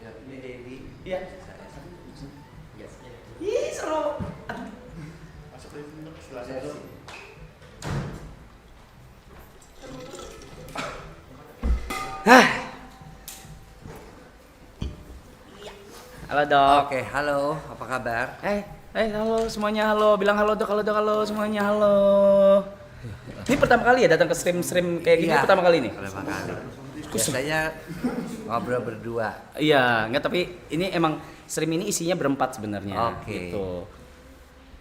Ya, ini Devi. Iya. Yes. Ih, seru. Aduh. Masuk ke sebelah Saya saya. sih. Halo, Dok. Oke, halo. Apa kabar? Halo semuanya, halo. Bilang halo, Dok. Halo, Dok. Halo semuanya, halo. Ini pertama kali ya datang ke stream kayak gini, Iya, pertama kali nih? Pertama kali. Biasanya ngobrol berdua. Iya, enggak, tapi ini emang stream ini isinya berempat sebenarnya. Oke. Gitu.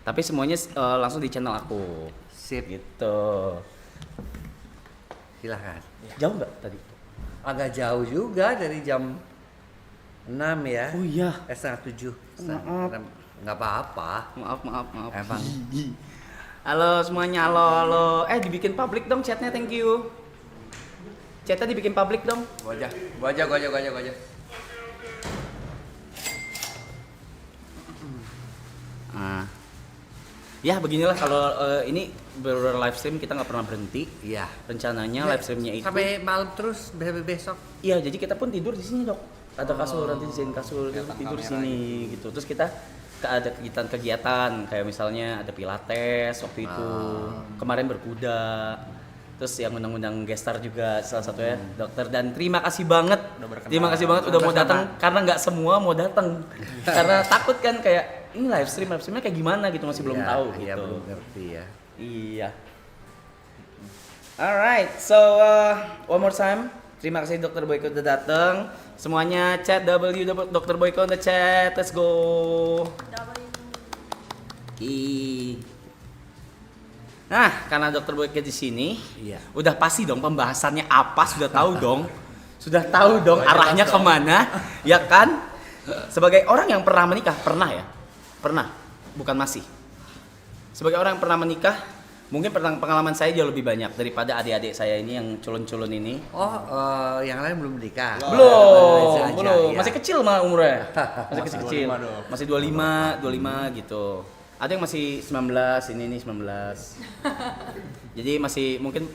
Tapi semuanya langsung di channel aku. Sip. Gitu. Silahkan. Jauh nggak tadi? Agak jauh juga dari jam 6 ya. Oh iya. Setengah 7. Maaf. Nggak apa-apa. Maaf. Emang. Halo semuanya, halo. Dibikin public dong chatnya, thank you. Chatnya dibikin public dong. Gua aja. Ah. Ya beginilah kalau ini live stream kita nggak pernah berhenti. Iya. Rencananya live streamnya itu. Sampai malam terus besok. Iya, jadi kita pun tidur di sini, Dok. Ada kasur, nanti di sini kasur, tidur di sini gitu. Terus kita ada kegiatan kayak misalnya ada pilates waktu itu. Kemarin berkuda. Terus yang undang-undang gestar juga salah satunya dokter, dan terima kasih banget udah mau datang, karena nggak semua mau datang karena takut kan kayak ini live streamnya kayak gimana gitu, masih belum tahu gitu. Iya, belum ngerti ya. Iya. Alright, so one more time. Terima kasih Dr. Boyko udah datang. Semuanya chat W Dr. Boyko on the chat. Let's go. Nah, karena Dr. Boyko di sini, Iya. udah pasti dong pembahasannya apa, sudah tahu dong. Sudah tahu dong arahnya kemana, ya kan? Sebagai orang yang pernah menikah, pernah ya? Pernah, bukan masih. Sebagai orang yang pernah menikah, mungkin pengalaman saya jauh lebih banyak daripada adik-adik saya ini yang culun-culun ini. Yang lain belum menikah. Belum. Iya. Masih kecil malah umurnya. Masih kecil. 25 dong. Masih 25 gitu. Ada yang masih 19, ini nih 19. Jadi masih mungkin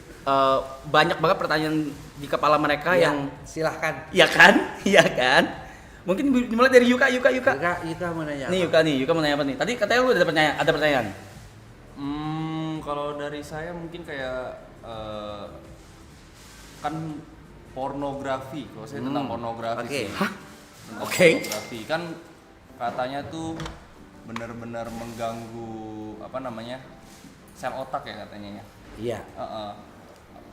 banyak banget pertanyaan di kepala mereka Iya, yang silahkan. iya kan? Iya kan? Mungkin dimulai dari Yuka. Yuka mau nanya Nih apa? Yuka mau nanya apa nih? Tadi katanya lu ada pertanyaan. Kalau dari saya mungkin kayak kan pornografi. Kalau saya tentang pornografi Oke. sih. Hah? Tentang Oke. pornografi kan katanya tuh benar-benar mengganggu sel otak ya katanya ya. Iya.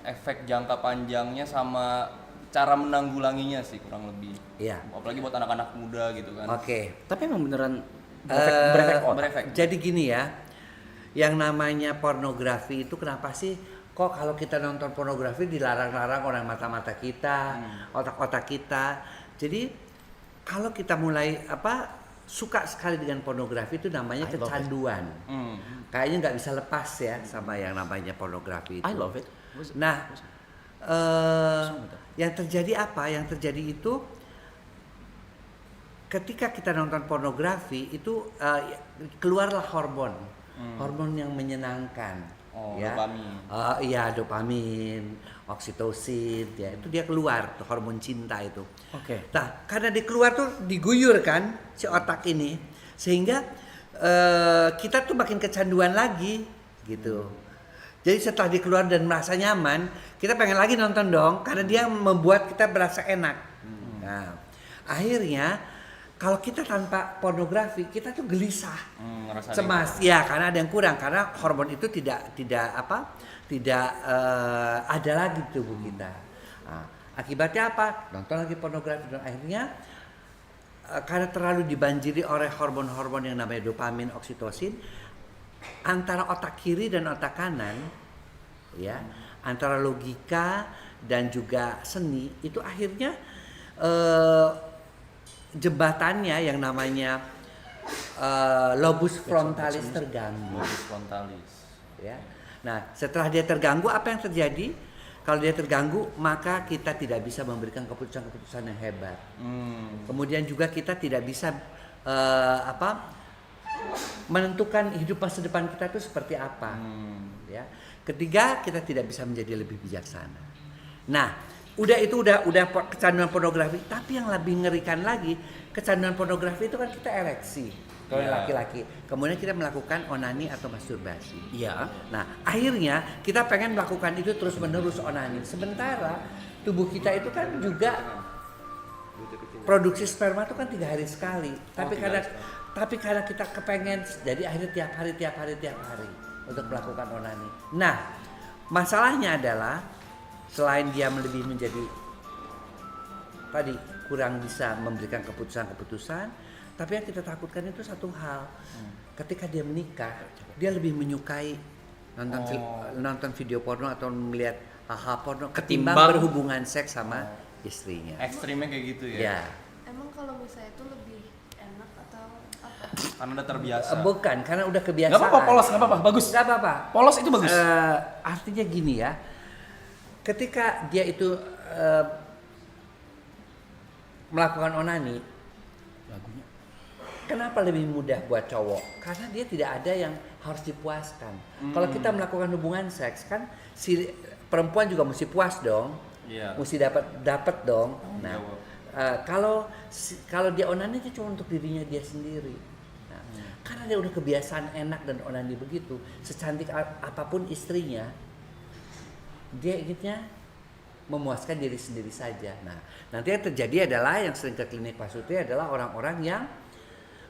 Efek jangka panjangnya sama cara menanggulanginya sih kurang lebih. Iya. Apalagi buat anak-anak muda gitu kan. Oke. Tapi emang beneran berefek otak? Berefek. Jadi gini ya, yang namanya pornografi itu kenapa sih kok kalau kita nonton pornografi dilarang-larang oleh mata-mata kita, otak-otak kita. Jadi kalau kita mulai suka sekali dengan pornografi itu namanya I love it. kecanduan. Kayaknya nggak bisa lepas ya sama yang namanya pornografi itu. I love it. Nah, yang terjadi apa? Yang terjadi itu ketika kita nonton pornografi itu keluarlah hormon yang menyenangkan. Dopamin. Iya, dopamin, oksitosin, ya itu dia keluar tuh hormon cinta itu. Oke. Nah, karena dia keluar tuh diguyur kan si otak ini, sehingga kita tuh makin kecanduan lagi gitu. Jadi setelah dia keluar dan merasa nyaman, kita pengen lagi nonton dong, karena dia membuat kita berasa enak. Nah, akhirnya kalau kita tanpa pornografi, kita tuh gelisah, Ngerasa cemas, ya karena ada yang kurang, karena hormon itu tidak ada lagi di tubuh kita. Nah, akibatnya apa? Nonton lagi pornografi dan akhirnya karena terlalu dibanjiri oleh hormon-hormon yang namanya dopamin, oksitosin, antara otak kiri dan otak kanan, ya, antara logika dan juga seni itu akhirnya jembatannya yang namanya lobus frontalis terganggu. Lobus frontalis. Ya. Nah, setelah dia terganggu, apa yang terjadi? Kalau dia terganggu, maka kita tidak bisa memberikan keputusan-keputusan yang hebat. Kemudian juga kita tidak bisa menentukan hidup masa depan kita itu seperti apa. Ya. Ketiga, kita tidak bisa menjadi lebih bijaksana. Nah, udah kecanduan pornografi, tapi yang lebih ngerikan lagi, kecanduan pornografi itu kan kita ereksi kalau yang Iya. laki-laki. Kemudian kita melakukan onani atau masturbasi. Iya. Nah, akhirnya kita pengen melakukan itu terus-menerus onani. Sementara tubuh kita itu kan juga produksi sperma itu kan 3 hari sekali. Tapi karena kita kepengen, jadi akhirnya tiap hari untuk melakukan onani. Nah, masalahnya adalah selain dia lebih menjadi tadi kurang bisa memberikan keputusan, tapi yang kita takutkan itu satu hal. Ketika dia menikah, dia lebih menyukai nonton video porno atau melihat hal-hal porno ketimbang Ketimbang berhubungan seks sama istrinya. Ekstrimnya kayak gitu ya. Ya. Emang kalau misalnya itu lebih enak atau apa? Karena udah terbiasa. Bukan, karena udah kebiasaan. Nggak apa-apa, polos nggak apa-apa, bagus. Nggak apa-apa. Polos itu bagus. Artinya gini ya, ketika dia itu melakukan onani, Lagunya. kenapa lebih mudah buat cowok? Karena dia tidak ada yang harus dipuaskan. Kalau kita melakukan hubungan seks kan si perempuan juga mesti puas dong, Iya. mesti dapat dong. Nah, Jawab. kalau dia onani itu cuma untuk dirinya dia sendiri. Nah, karena dia udah kebiasaan enak dan onani begitu, secantik apapun istrinya, dia inginnya memuaskan diri sendiri saja. Nah, nanti yang terjadi adalah yang sering ke klinik Pak Sutri adalah orang-orang yang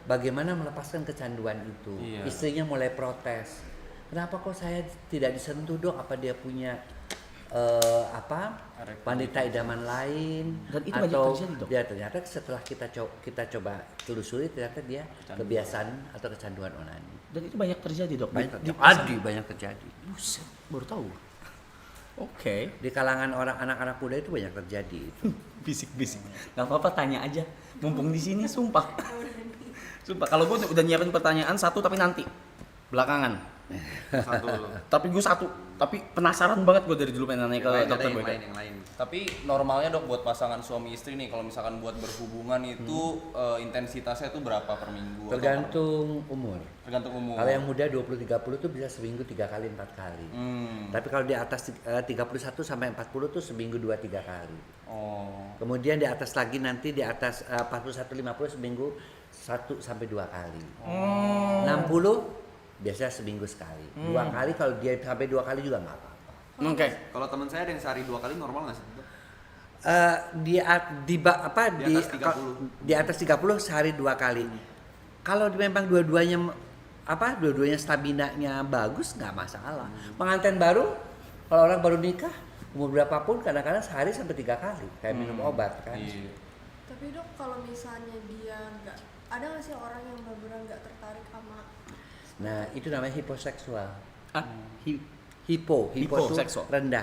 bagaimana melepaskan kecanduan itu. Iya. Istrinya mulai protes. Kenapa kok saya tidak disentuh dok? Apa dia punya wanita idaman lain? Dan itu atau banyak terjadi, Dok. ya ternyata setelah kita coba telusuri ternyata dia kebiasaan atau kecanduan onani. Dan itu banyak terjadi, Dok. Banyak terjadi. Buset, baru tahu. Oke. Di kalangan orang anak-anak muda itu banyak terjadi itu. Bisik-bisik. Nggak apa-apa, tanya aja. Mumpung di sini, sumpah. Sumpah, kalau gue udah nyiapin pertanyaan satu tapi nanti belakangan. Satu. Tapi gue satu, tapi penasaran banget gue dari dulu pengen nanya ke dokter gue. yang lain. Tapi normalnya dok buat pasangan suami istri nih kalau misalkan buat berhubungan itu intensitasnya itu berapa per minggu? atau Tergantung umur. tergantung umur. Kalau yang muda 20-30 tuh bisa seminggu 3 kali 4 kali. Tapi kalau di atas 31 sampai 40 tuh seminggu 2-3 kali. Oh. Kemudian di atas lagi nanti di atas 41-50 seminggu 1 sampai 2 kali. 60 biasanya seminggu sekali. 2 kali kalau dia sampai 2 kali juga nggak apa-apa. Oke. Kalau teman saya ada yang sehari 2 kali normal nggak sih? Di atas 30 sehari 2 kali. Kalau memang dua-duanya stamina-nya bagus nggak masalah. Pengantin baru kalau orang baru nikah umur berapapun kadang-kadang sehari sampai 3 kali kayak minum obat kan. Iya. Tapi dok kalau misalnya dia nggak ada nggak sih orang yang benar-benar nggak tertarik sama Nah, itu namanya hiposeksual. Ah, Hipo itu Hiposeksual. rendah,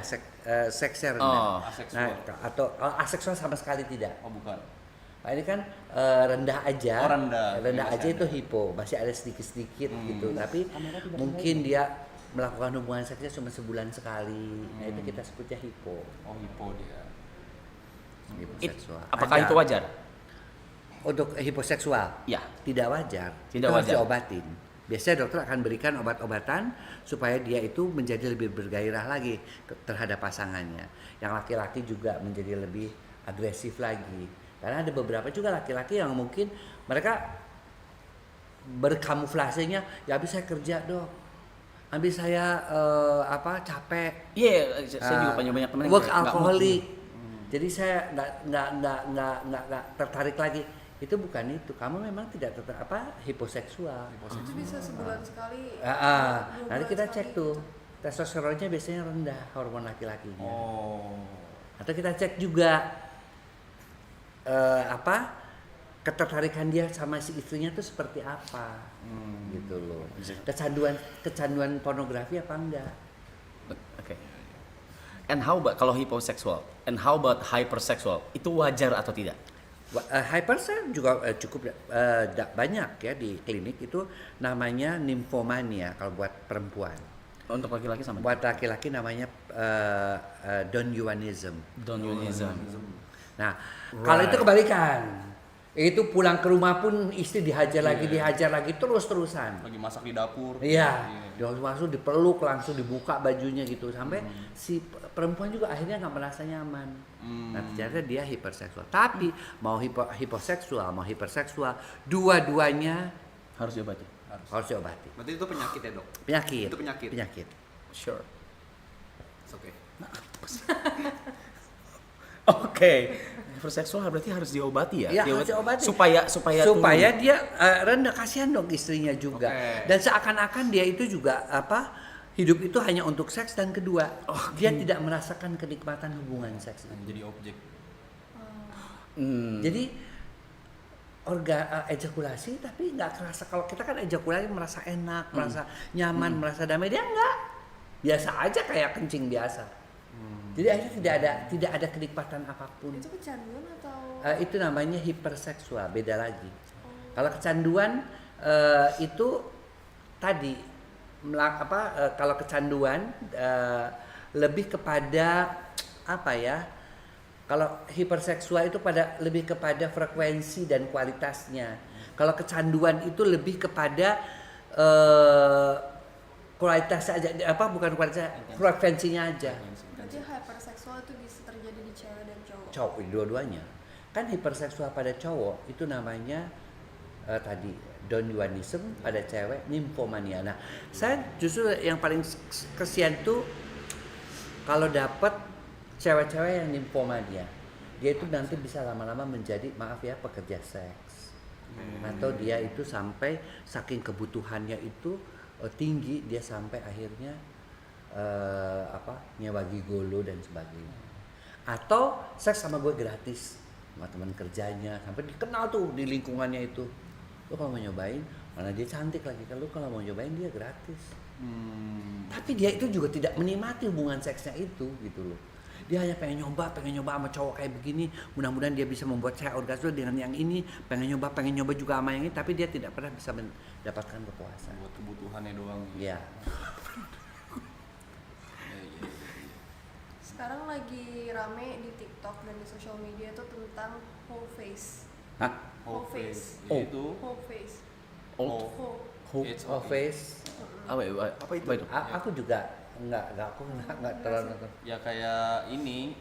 seksnya rendah. Oh, aseksual. Nah, atau aseksual sama sekali tidak. Oh bukan. Nah, ini kan rendah aja. Oh, rendah. Rendah Masih aja ada. itu hipo, masih ada sedikit-sedikit gitu. Tapi mungkin dia melakukan hubungan seksnya cuma sebulan sekali. Nah, itu kita sebutnya hipo. Oh hipo dia. Hiposeksual. apakah Ada. itu wajar? Untuk hiposeksual? Ya. Tidak wajar. Tidak Itu harus wajar. diobatin. Biasanya dokter akan berikan obat-obatan supaya dia itu menjadi lebih bergairah lagi terhadap pasangannya. Yang laki-laki juga menjadi lebih agresif lagi. Karena ada beberapa juga laki-laki yang mungkin mereka berkamuflasenya, ya habis saya kerja dok, habis saya capek, Iya, saya juga banyak teman yang work kayak nggak mood. alcoholic. Jadi saya nggak tertarik lagi. Itu bukan itu. Kamu memang tidak hiposeksual. itu bisa sebulan sekali. 2 Nanti bulan kita sekali cek tuh testosteronnya biasanya rendah hormon laki-lakinya. Oh. Atau kita cek juga ketertarikan dia sama si istrinya tuh seperti apa, gitu loh. Kecanduan pornografi apa enggak? Oke. And how about kalau hiposeksual? And how about hypersexual? Itu wajar atau tidak? Hypersen juga cukup banyak ya di klinik itu namanya nymphomania kalau buat perempuan. Untuk laki-laki sama. Buat laki-laki namanya Donuanism. Donuanism. Nah, kalau itu kebalikan. Itu pulang ke rumah pun istri dihajar lagi terus-terusan. Lagi masak di dapur. Iya, dia langsung dipeluk, langsung dibuka bajunya gitu sampai si perempuan juga akhirnya nggak merasa nyaman. Nah ternyata dia hiperseksual. Tapi mau hiposeksual, mau hiperseksual, dua-duanya Harus diobati. harus diobati. Berarti itu penyakit ya dok? Penyakit. Itu penyakit. Penyakit. Sure. It's okay. Oke. Hiperseksual berarti harus diobati ya? Iya, harus diobati. Supaya Supaya dia rendah, kasihan dong istrinya juga. Oke. Dan seakan-akan dia itu juga hidup itu hanya untuk seks dan kedua. Dia tidak merasakan kenikmatan hubungan seks. Jadi objek. Jadi ejakulasi tapi nggak kerasa. Kalau kita kan ejakulasi merasa enak, merasa nyaman, merasa damai. Dia enggak. Biasa aja kayak kencing biasa. Jadi akhirnya tidak ada kenikmatan apapun. Itu kecanduan atau Itu namanya hiperseksual, beda lagi. Kalau kecanduan itu tadi kalau kecanduan lebih kepada apa ya? Kalau hiperseksual itu lebih kepada frekuensi dan kualitasnya. Kalau kecanduan itu lebih kepada kualitas aja, bukan kualitas, frekuensinya aja. berarti hyperseksual itu bisa terjadi di cewek dan cowok? Cowok dua-duanya. Kan hiperseksual pada cowok itu namanya tadi donuanism, pada cewek nymphomania. Nah, saya justru yang paling kesian tuh kalau dapat cewek-cewek yang nymphomania. Dia itu nanti bisa lama-lama menjadi pekerja seks. Atau dia itu sampai saking kebutuhannya itu tinggi, dia sampai akhirnya nyewa gigolo dan sebagainya. Atau seks sama gue gratis sama teman kerjanya, sampai dikenal tuh di lingkungannya itu. Lu kalau mau nyobain, mana dia cantik lagi, kalau mau nyobain dia gratis. Tapi dia itu juga tidak menikmati hubungan seksnya itu gitu loh. Dia hanya pengen nyoba sama cowok kayak begini, mudah-mudahan dia bisa membuat saya orgasme dengan yang ini, pengen nyoba juga sama yang ini, tapi dia tidak pernah bisa mendapatkan kepuasan. Buat kebutuhannya doang. Iya. Sekarang lagi rame di TikTok dan di social media itu tentang whole face. Hah? Whole face. Itu Whole face. Old. Whole. It's Oh, face. Apa itu? Aku juga enggak terlalu nonton. ya kayak ini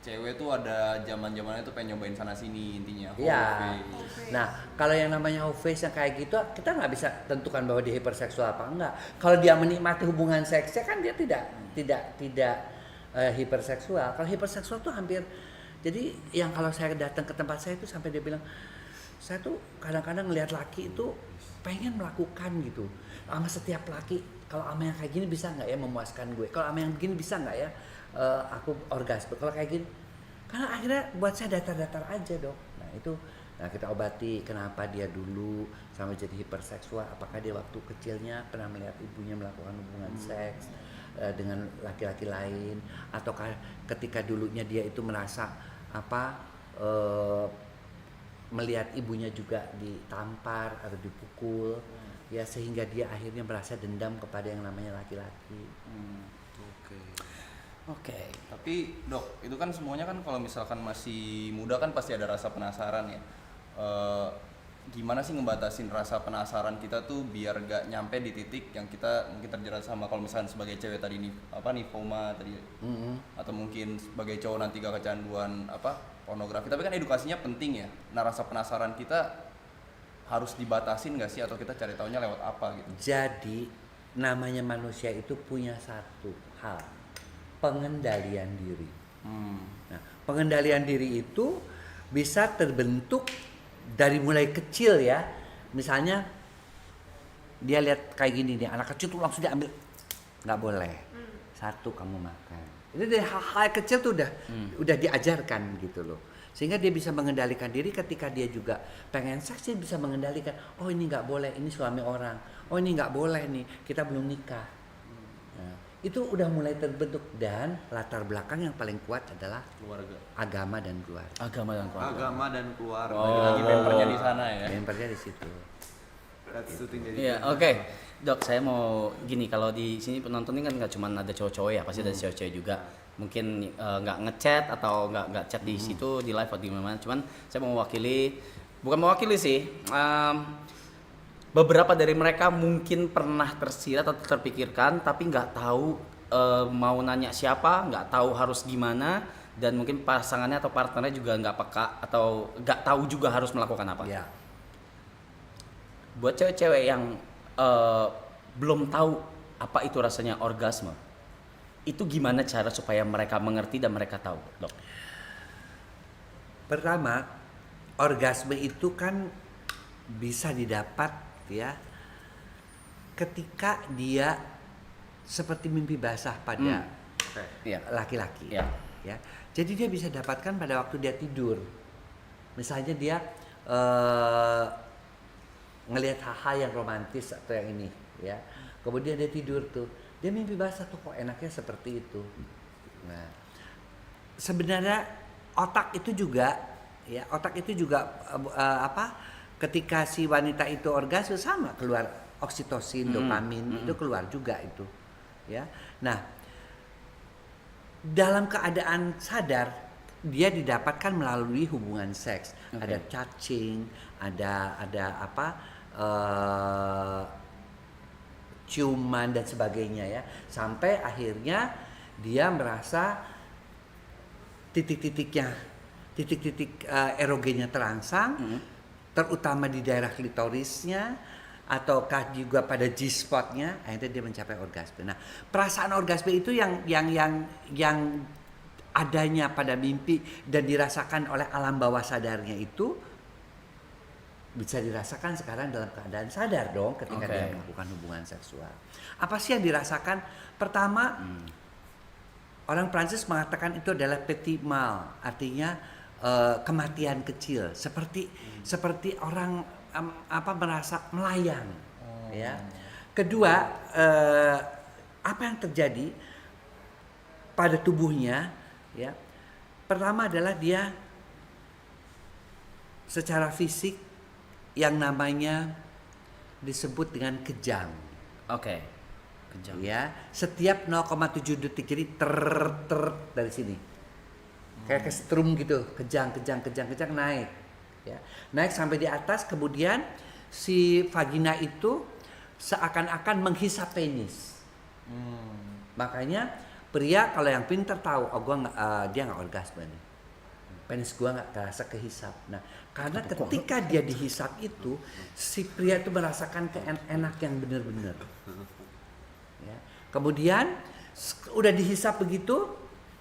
cewek tuh ada zaman-zamannya tuh pengen nyobain sana sini intinya. Iya. Whole face. Nah, kalau yang namanya whole face yang kayak gitu, kita nggak bisa tentukan bahwa dia hiperseksual apa enggak. Kalau dia menikmati hubungan seksnya kan dia tidak hiperseksual. Kalau hiperseksual tuh hampir, jadi yang kalau saya datang ke tempat saya itu sampai dia bilang, saya tuh kadang-kadang ngelihat laki itu pengen melakukan gitu. Sama setiap laki, kalau sama yang kayak gini bisa nggak ya memuaskan gue? Kalau sama yang begini bisa nggak ya aku orgasme? Kalau kayak gini, karena akhirnya buat saya datar-datar aja dok. Nah itu, kita obati kenapa dia dulu sampai jadi hiperseksual. Apakah dia waktu kecilnya pernah melihat ibunya melakukan hubungan seks dengan laki-laki lain, ataukah ketika dulunya dia itu merasa melihat ibunya juga ditampar atau dipukul, ya sehingga dia akhirnya merasa dendam kepada yang namanya laki-laki. Oke. Tapi dok, itu kan semuanya kan kalau misalkan masih muda kan pasti ada rasa penasaran ya. Gimana sih ngebatasin rasa penasaran kita tuh biar gak nyampe di titik yang kita mungkin terjerat sama, kalau misalkan sebagai cewek tadi nifoma tadi, atau mungkin sebagai cowok nanti gak kecanduan pornografi. Tapi kan edukasinya penting ya. Nah rasa penasaran kita harus dibatasin gak sih, atau kita cari taunya lewat apa gitu? Jadi namanya manusia itu punya satu hal, pengendalian diri. Nah, pengendalian diri itu bisa terbentuk dari mulai kecil ya. Misalnya dia lihat kayak gini nih, anak kecil tuh langsung diambil, nggak boleh. Satu, kamu makan. Itu dari hal-hal kecil tuh udah diajarkan gitu loh. Sehingga dia bisa mengendalikan diri. Ketika dia juga pengen seks, dia bisa mengendalikan, oh ini nggak boleh, ini suami orang, oh ini nggak boleh nih, kita belum nikah. Nah, itu udah mulai terbentuk, dan latar belakang yang paling kuat adalah Keluarga. agama dan keluarga. Agama dan keluarga. Agama dan keluarga. Lagi pempernya di sana ya. Mempernya di situ. That's the thing that Iya, oke. Dok, saya mau gini, kalau di sini penonton ini kan nggak cuma ada cowok-cowok ya, pasti ada cewek-cewek juga. Mungkin nggak ngechat atau nggak chat di situ di live atau di mana. Cuman saya mau mewakili bukan mewakili sih. Beberapa dari mereka mungkin pernah tersirat atau terpikirkan, tapi nggak tahu mau nanya siapa, nggak tahu harus gimana, dan mungkin pasangannya atau partnernya juga nggak peka atau nggak tahu juga harus melakukan apa. Ya. Buat cewek-cewek yang belum tahu apa itu rasanya orgasme, itu gimana cara supaya mereka mengerti dan mereka tahu, Dok? Pertama, orgasme itu kan bisa didapat ya ketika dia seperti mimpi basah pada Iya. laki-laki. Iya. Ya. Jadi dia bisa dapatkan pada waktu dia tidur. Misalnya dia ngelihat hal-hal yang romantis atau yang ini ya. Kemudian dia tidur tuh. Dia mimpi basah tuh, kok enaknya seperti itu. Nah, sebenarnya otak itu juga ketika si wanita itu orgasme sama keluar oksitosin, dopamin itu keluar juga itu ya. Nah, dalam keadaan sadar dia didapatkan melalui hubungan seks. Ada touching, ada ciuman dan sebagainya ya, sampai akhirnya dia merasa titik-titik erogennya terangsang, terutama di daerah klitorisnya ataukah juga pada G-spotnya, akhirnya dia mencapai orgasme. Nah, perasaan orgasme itu yang adanya pada mimpi dan dirasakan oleh alam bawah sadarnya itu bisa dirasakan sekarang dalam keadaan sadar dong ketika dia melakukan hubungan seksual. Apa sih yang dirasakan? Pertama, orang Prancis mengatakan itu adalah petit mal, artinya kematian kecil, seperti orang merasa melayang, ya. Kedua, apa yang terjadi pada tubuhnya, ya? Pertama adalah dia secara fisik yang namanya disebut dengan kejang. Oke. Kejang. Ya, setiap 0,7 detik jadi dari sini. Kayak kesetrum gitu, kejang naik. Ya. Naik sampai di atas, kemudian si vagina itu seakan-akan menghisap penis. Makanya pria kalau yang pintar tahu, dia nggak orgasme nih. Penis gua nggak terasa kehisap. Nah, karena ketika dia dihisap itu, si pria itu merasakan enak yang benar-benar. Ya. Kemudian udah dihisap begitu,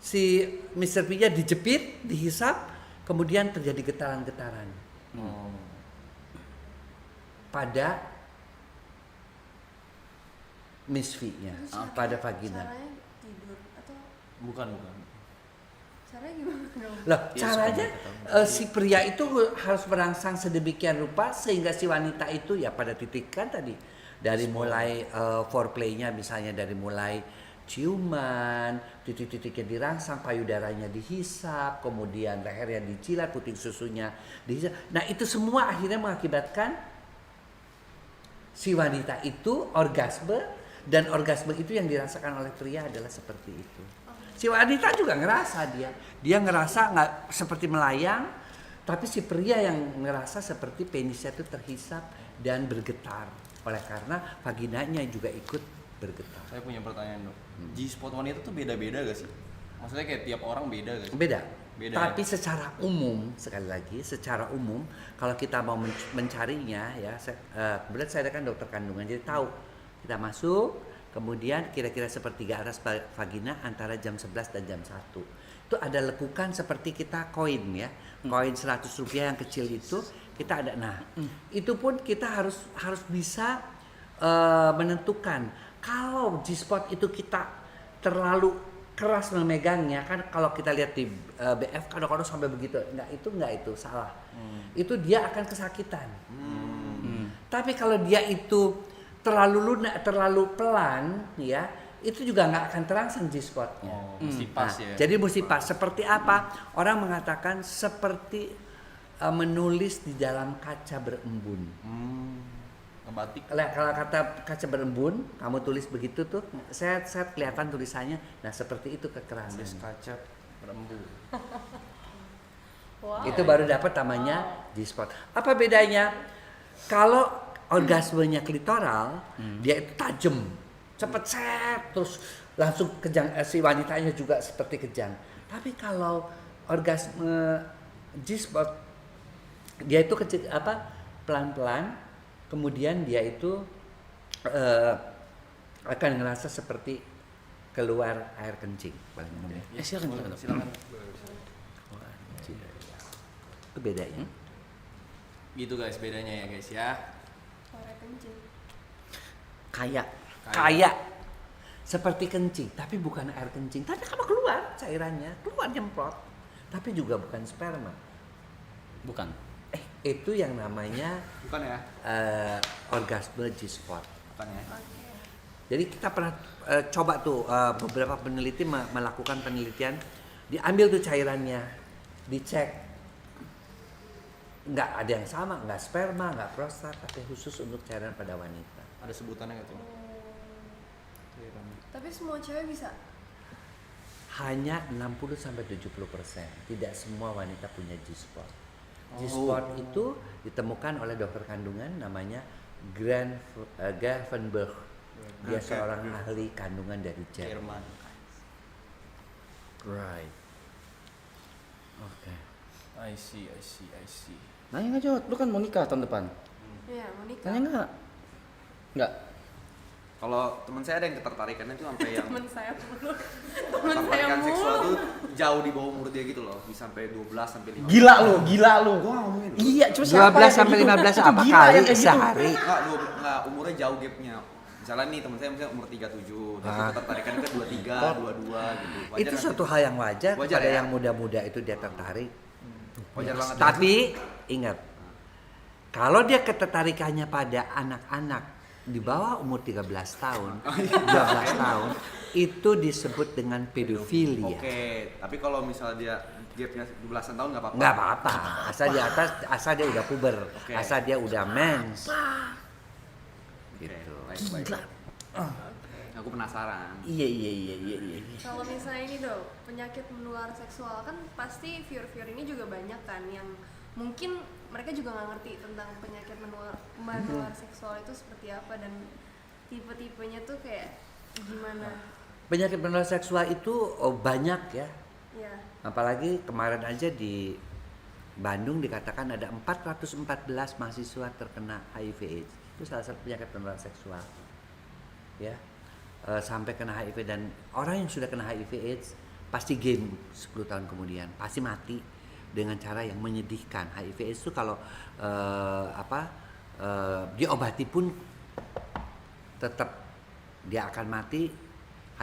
si Mr. P-nya dijepit, dihisap, kemudian terjadi getaran-getaran pada Miss V-nya, pada vagina. Caranya tidur atau Bukan. caranya gimana dong? Loh, caranya si pria itu harus merangsang sedemikian rupa sehingga si wanita itu ya pada titik kan tadi dari mulai foreplay-nya, misalnya dari mulai ciuman, titik-titiknya dirangsang, payudaranya dihisap, kemudian lehernya dicilat, puting susunya dihisap. Nah, itu semua akhirnya mengakibatkan si wanita itu orgasme, dan orgasme itu yang dirasakan oleh pria adalah seperti itu. Si wanita juga ngerasa dia ngerasa nggak seperti melayang, tapi si pria yang ngerasa seperti penisnya itu terhisap dan bergetar oleh karena vaginanya juga ikut bergetar. Saya punya pertanyaan, Dok. G-spot wanita tuh beda-beda gak sih? Maksudnya kayak tiap orang beda gak sih? Beda. Beda, Tapi secara umum, sekali lagi, secara umum kalau kita mau mencarinya ya, kemudian saya kan dokter kandungan, jadi tahu kita masuk, kemudian kira-kira sepertiga atas vagina antara jam 11 dan jam 1. Itu ada lekukan seperti kita koin ya, koin 100 rupiah yang kecil itu kita ada. Nah, itu pun kita harus bisa menentukan. Kalau G-spot itu kita terlalu keras memegangnya, kan kalau kita lihat di BF kadang-kadang sampai begitu, enggak itu salah. Itu dia akan kesakitan. Tapi kalau dia itu terlalu lunak, terlalu pelan ya, itu juga nggak akan terangsang G-spotnya. Mesti pas ya. Jadi mesti pas. Seperti apa? Orang mengatakan seperti menulis di dalam kaca berembun. Ngebatik. Kalau kata kaca berembun, kamu tulis begitu tuh, saya kelihatan tulisannya. Nah, seperti itu kekerasan. Tulis kaca berembun. Wow. Itu baru dapat namanya G-spot. Apa bedanya? Kalau orgasmenya klitoral, dia itu tajam, cepet set, terus langsung kejang, si wanitanya juga seperti kejang. Tapi kalau orgasme G-spot, dia itu kecil pelan-pelan, kemudian dia itu akan ngerasa seperti keluar air kencing paling umumnya. Silakan. Itu bedanya. Gitu guys bedanya ya guys ya. Suara kencing. Kayak seperti kencing, tapi bukan air kencing. Tapi kalau keluar cairannya, keluar nyemprot. Tapi juga bukan sperma. Bukan. Itu yang namanya Bukan ya? orgasme G-spot. Bukan ya? Oke. Jadi kita pernah coba tuh beberapa peneliti melakukan penelitian, diambil tuh cairannya, dicek, nggak ada yang sama, nggak sperma, nggak prostat, tapi khusus untuk cairan pada wanita. Ada sebutannya nggak tuh? Tapi semua cewek bisa. Hanya 60-70%. Tidak semua wanita punya G-spot. G-spot itu ditemukan oleh dokter kandungan namanya Gravenberg. Dia seorang ahli kandungan dari Jerman. Jerman. Right. Oke. I see. Nanya nggak Jod, lu kan mau nikah tahun depan. Iya, mau nikah. Tanya nggak? Nggak. Kalau teman saya ada yang ketertarikannya tuh sampai yang Temen saya mulu. Temen saya ketertarikan seksual mulu. tuh jauh di bawah umur dia gitu loh, bisa sampai 12 sampai 15. Gila lu. Gua ngomongin loh. Iya, cuma 12 sampai 15 apa kali sehari? Enggak, umurnya jauh gapnya. Misalnya nih teman saya misalnya umur 37, dia tuh ketertarikan ke 23, 22 gitu. Wajar Itu nggak suatu sih? hal yang wajar, Wajar pada ya? yang muda-muda itu dia tertarik. Wajar banget. Tapi ingat, kalau dia ketertarikannya pada anak-anak di bawah umur 13 tahun, 12 tahun, itu disebut dengan pedofilia. Oke, tapi kalau misalnya dia gapnya 12-an tahun nggak apa-apa. Nggak apa-apa, asal dia udah puber, Oke. asal dia udah mens. Oke, Gitu. baik. Aku penasaran. Iya. Kalau misalnya ini dong, penyakit menular seksual kan pasti viewer-viewer ini juga banyak kan yang mungkin mereka juga nggak ngerti tentang penyakit menular seksual itu seperti apa dan tipe-tipenya tuh kayak gimana. Penyakit menular seksual itu banyak ya. Ya. Apalagi kemarin aja di Bandung dikatakan ada 414 mahasiswa terkena HIV/AIDS. Itu salah satu penyakit menular seksual. Ya. Sampai kena HIV, dan orang yang sudah kena HIV/AIDS pasti game 10 tahun kemudian, pasti mati dengan cara yang menyedihkan. HIV/AIDS itu kalau diobati pun tetap dia akan mati,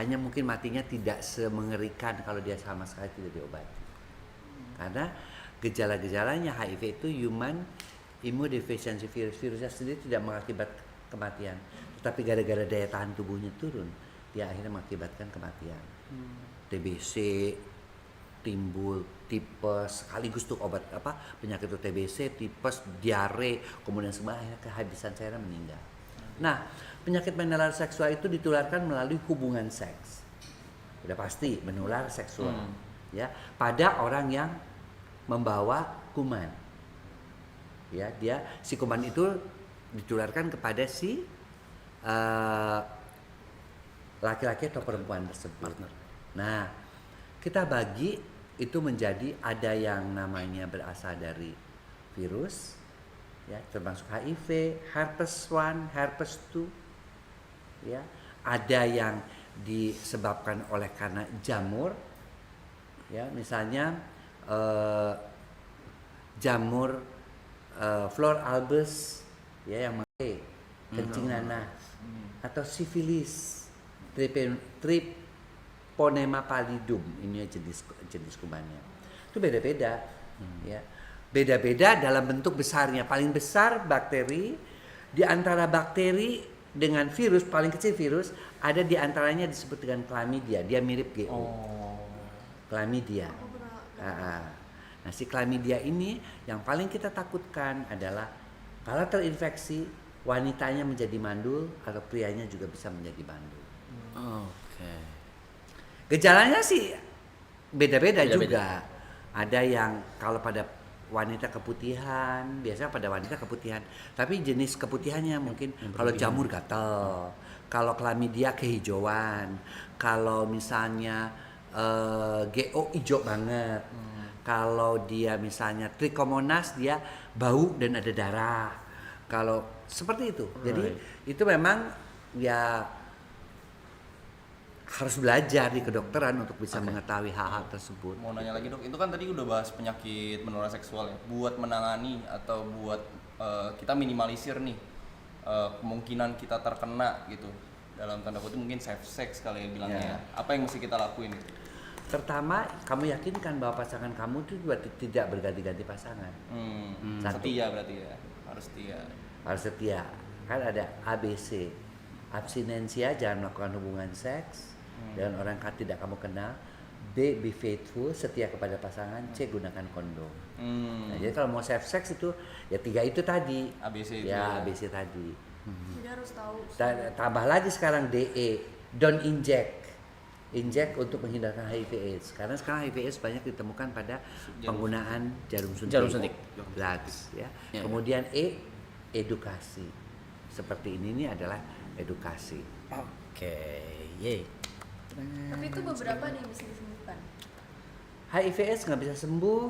hanya mungkin matinya tidak semengerikan kalau dia sama sekali tidak diobati. Karena gejala-gejalanya HIV itu human immunodeficiency virus, virusnya sendiri tidak mengakibatkan kematian, tetapi gara-gara daya tahan tubuhnya turun, dia akhirnya mengakibatkan kematian. TBC timbul, tipes, sekaligus tuh obat penyakit itu TBC, tipes, diare, kemudian semua akhirnya kehabisan cairan, meninggal. Nah, penyakit menular seksual itu ditularkan melalui hubungan seks. Udah pasti menular seksual, ya, pada orang yang membawa kuman. Ya, si kuman itu ditularkan kepada si laki-laki atau perempuan tersebut. Nah, kita bagi itu menjadi ada yang namanya berasal dari virus, ya, termasuk HIV, herpes 1, herpes 2, ya. Ada yang disebabkan oleh karena jamur, ya, misalnya jamur Flor albus, ya, yang pakai kencing nanah, atau sifilis, Treponema pallidum, ini jenis kumannya. Itu beda-beda, ya. Beda-beda dalam bentuk besarnya. Paling besar bakteri, di antara bakteri dengan virus, paling kecil virus, ada di antaranya disebut dengan chlamydia. Dia mirip GO. Chlamydia. Aku pernah Nah, si chlamydia ini yang paling kita takutkan adalah kalau terinfeksi, wanitanya menjadi mandul atau prianya juga bisa menjadi mandul. Oke. Gejalanya sih beda-beda juga. Ada yang kalau pada wanita keputihan, biasanya pada wanita keputihan. Tapi jenis keputihannya mungkin kalau jamur gatal, kalau chlamydia kehijauan, kalau misalnya GO hijau banget. Kalau dia misalnya trichomonas dia bau dan ada darah. Kalau seperti itu. Jadi itu memang ya harus belajar di kedokteran untuk bisa mengetahui hal-hal tersebut. Mau nanya lagi dok, itu kan tadi udah bahas penyakit menular seksual ya. Buat menangani atau buat kita minimalisir nih kemungkinan kita terkena gitu. Dalam tanda kutip mungkin safe sex kali ya bilangnya. Apa yang mesti kita lakuin gitu? Pertama, kamu yakinkan bahwa pasangan kamu itu juga tidak berganti-ganti pasangan. Satu. Setia berarti ya, harus setia. Harus setia. Kan ada ABC. Abstinensia, jangan melakukan hubungan seks dengan orang yang tidak kamu kenal. B, be faithful, setia kepada pasangan. C, gunakan kondom. Nah, jadi kalau mau safe sex itu ya 3 itu tadi. ABC itu ya. ya. ABC tadi. Jadi harus tahu. Tambah lagi sekarang DE, don't inject. Inject untuk menghindarkan HIV/AIDS. Karena sekarang HIV/AIDS banyak ditemukan pada penggunaan jarum suntik. Jarum suntik. Drugs, ya. Ya. Kemudian E, edukasi. Seperti ini adalah edukasi. Oke, yeay. Tapi itu beberapa nih yang bisa disembuhkan. HIV/AIDS nggak bisa sembuh.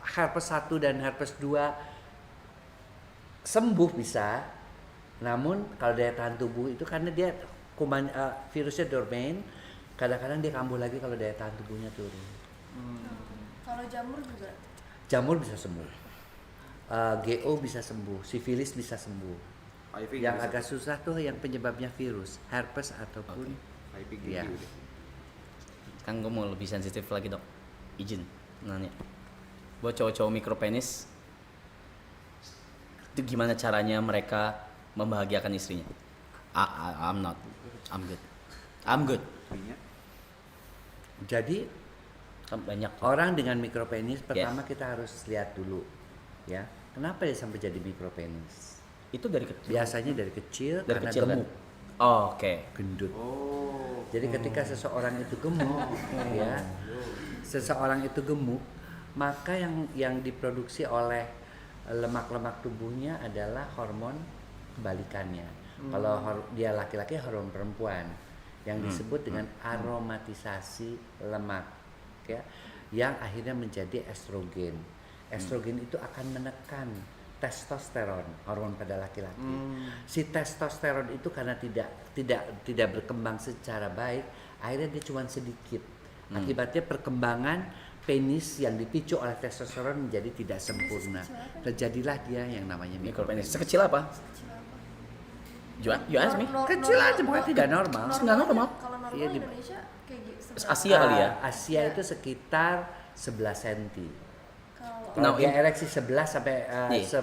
Herpes 1 dan herpes 2 sembuh bisa. Namun kalau daya tahan tubuh itu karena dia virusnya dormant, kadang-kadang dia kambuh lagi kalau daya tahan tubuhnya turun. Kalau jamur juga. Jamur bisa sembuh. GO bisa sembuh, sifilis bisa sembuh. HIV Yang bisa. agak susah tuh yang penyebabnya virus, herpes ataupun HIV ya. udah. Kan gue mau lebih sensitif lagi dok. Izin nanya. Buat cowok-cowok mikropenis, itu gimana caranya mereka membahagiakan istrinya? I'm not. I'm good. Intinya, Jadi Kan banyak. orang dengan mikropenis pertama kita harus lihat dulu, ya. Kenapa dia sampai jadi mikropenis? Itu dari kecil. Biasanya dari kecil Dari karena kecil kan? gemuk, Oh, oke. gendut. oh, Jadi ketika seseorang itu gemuk, ya, seseorang itu gemuk, maka yang diproduksi oleh lemak-lemak tubuhnya adalah hormon kebalikannya. Kalau dia laki-laki, hormon perempuan yang disebut dengan aromatisasi lemak, ya, yang akhirnya menjadi estrogen. Estrogen itu akan menekan testosteron, hormon pada laki-laki. Si testosteron itu karena tidak berkembang secara baik, akhirnya dia cuma sedikit. Akibatnya perkembangan penis yang dipicu oleh testosteron menjadi tidak sempurna. Terjadilah dia yang namanya Mikropenis. mikropenis. Sekecil apa? You ask me? Kecil aja, bukan tidak normal. Nggak normal. Kalau normal Iya, di- Indonesia kayak gitu. Asia kali ya? Asia itu sekitar 11 cm. Kalau Kalau Now, dia in- ereksi 11 sampai Iya.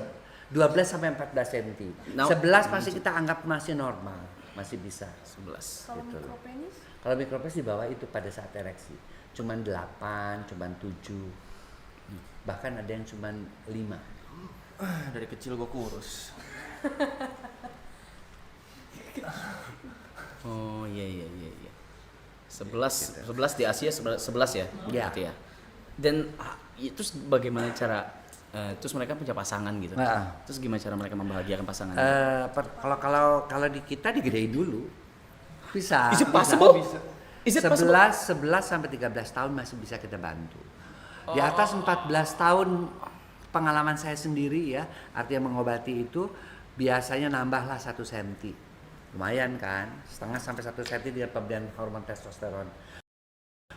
12 sampai 14 cm. Now- 11 pasti kita anggap masih normal, masih bisa. 11. kalau Gitu. mikropenis Kalau mikropenis di bawah itu pada saat ereksi cuman 8, cuman 7. Bahkan ada yang cuman 5. Dari kecil gue kurus. Oh iya. 11 di Asia 11 ya? Iya. Berarti ya. Dan terus bagaimana cara terus mereka punya pasangan gitu. Nah. Terus gimana cara mereka membahagiakan pasangan? Kalau di kita digedein dulu. Bisa. Is it possible? Bisa. Is it possible? 11 sampai 13 tahun masih bisa kita bantu. Di atas 14 tahun pengalaman saya sendiri ya, artinya mengobati itu biasanya nambahlah 1 cm. Lumayan kan, setengah sampai 1 cm dengan pemberian hormon testosteron.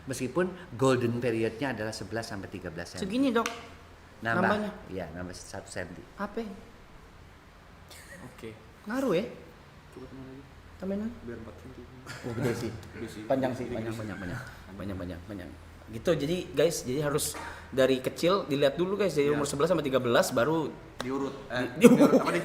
Meskipun golden periodnya adalah 11 sampai 13 cm. Segini dok. Nambahnya? Iya, nambah 1 cm. Apa? oke. Ngaruh ya? Coba teman lagi. Tambahin lagi. Biar 4 cm. Oh, gede sih. Gede sih. Panjang sih, banyak. Gitu. Jadi guys, harus dari kecil dilihat dulu guys, dari umur 11 sampai 13 baru Diurut. Diurut. Apa nih?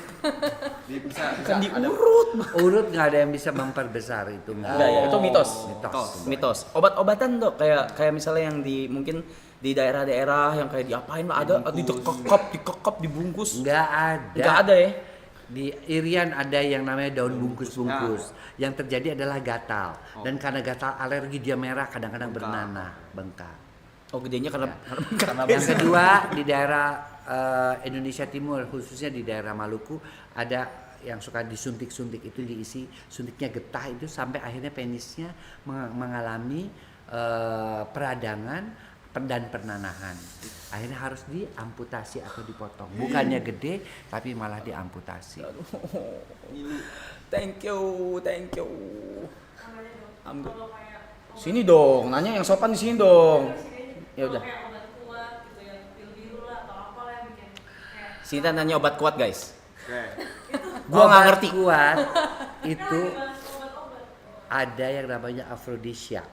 Bisa kan ada- diurut. Urut nggak ada yang bisa memperbesar itu. Enggak ya, itu mitos. Mitos. Mitos. Obat-obatan dok, kayak misalnya yang di mungkin di daerah-daerah yang kayak diapain lah ada dikekop, dibungkus. Nggak ada. Enggak ada ya. Di Irian ada yang namanya daun bungkus-bungkus. Yang terjadi adalah gatal. Dan karena gatal alergi dia merah, kadang-kadang Bengkak. bernanah, bengkak. Oh gedenya karena Karena Yang kedua di daerah Indonesia Timur, khususnya di daerah Maluku, ada yang suka disuntik-suntik, itu diisi suntiknya getah itu sampai akhirnya penisnya mengalami peradangan dan pernanahan. Akhirnya harus diamputasi atau dipotong. Bukannya gede tapi malah diamputasi. Thank you. I'm good. Sini dong, nanya yang sopan di sini dong. Ya udah. Obat kuat gitu yang pil biru lah atau apa yang bikin kayak Sini nanya obat kuat guys. Oke. Gua nggak Obat ngerti. kuat itu obat-obat. ada yang namanya aphrodisiac.